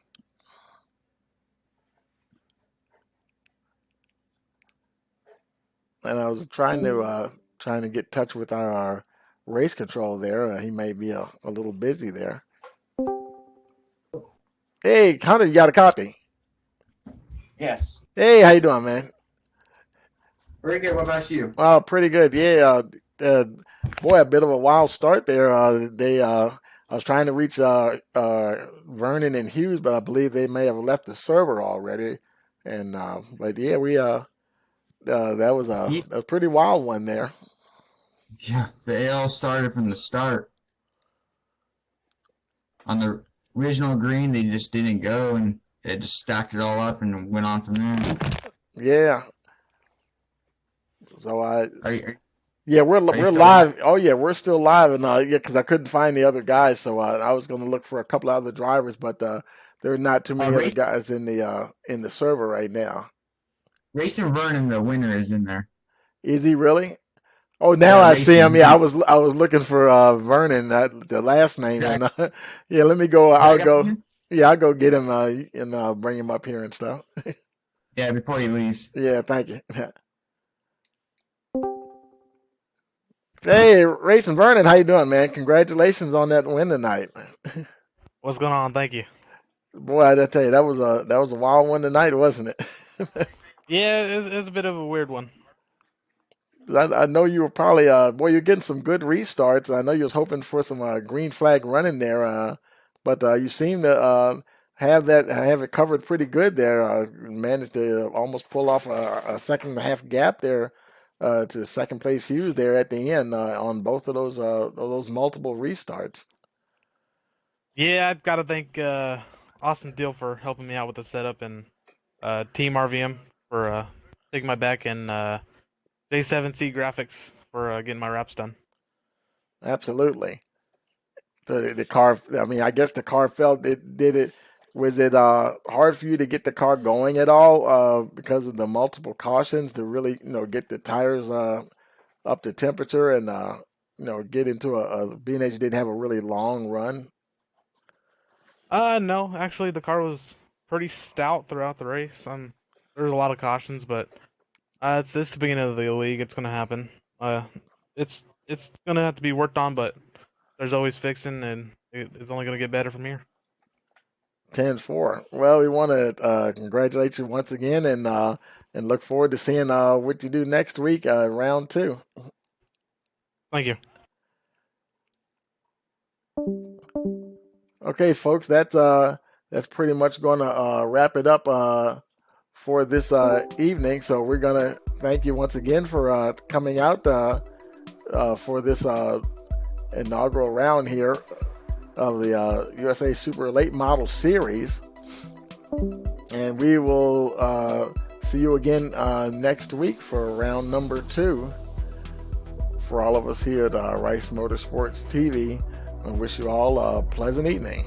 And I was trying to get touch with our race control there. He may be a little busy there. Hey, Hunter, you got a copy? Yes. Hey, how you doing, man? Very good. What about you? Oh, pretty good. Yeah. Boy, a bit of a wild start there. I was trying to reach Vernon and Hughes, but I believe they may have left the server already. And but yeah, That was Yeah, a pretty wild one there. yeah, it all started from the start. On the original green, they just didn't go, and it just stacked it all up and went on from there. Yeah. So I Are, Yeah, are you we're still live? live. Oh yeah, we're still live, and yeah, because I couldn't find the other guys, so I was going to look for a couple of other drivers, but there are not too many other Race, guys in the server right now. Racing Vernon, the winner, is in there. Is he really? Oh, now Yeah, I see him. racing. Yeah, I was looking for Vernon, the last name, Did and yeah, let me go. I I'll got go. him? Yeah, I'll go get him and bring him up here and stuff. Yeah, before he leaves. Yeah, thank you. Hey, Racing Vernon, how you doing, man? Congratulations on that win tonight. What's going on? Thank you. Boy, I tell you, that was a wild one tonight, wasn't it? Yeah, it's a bit of a weird one. I know you were probably boy, you're getting some good restarts. I know you was hoping for some green flag running there, but you seem to have it covered pretty good there. Managed to almost pull off a second and a half gap there to second place Hughes there at the end on both of those multiple restarts. Yeah, I've got to thank Austin Deal for helping me out with the setup and Team RVM for taking my back and J7C Graphics for getting my wraps done. Absolutely. The car, I mean, I guess the car felt it did it. Was it hard for you to get the car going at all because of the multiple cautions to really, get the tires up to temperature and get into being that you didn't have a really long run? No, actually the car was pretty stout throughout the race. There's a lot of cautions, but it's the beginning of the league. It's gonna happen. It's gonna have to be worked on, but there's always fixing, and it's only gonna get better from here. 10-4. Well, we want to congratulate you once again and look forward to seeing what you do next week, round two. Thank you. Okay, folks, that's pretty much going to wrap it up for this evening. So we're gonna thank you once again for coming out for this inaugural round here of the USA Super Late Model Series, and we will see you again next week for round number 2. For all of us here at Rice Motorsports TV, I wish you all a pleasant evening.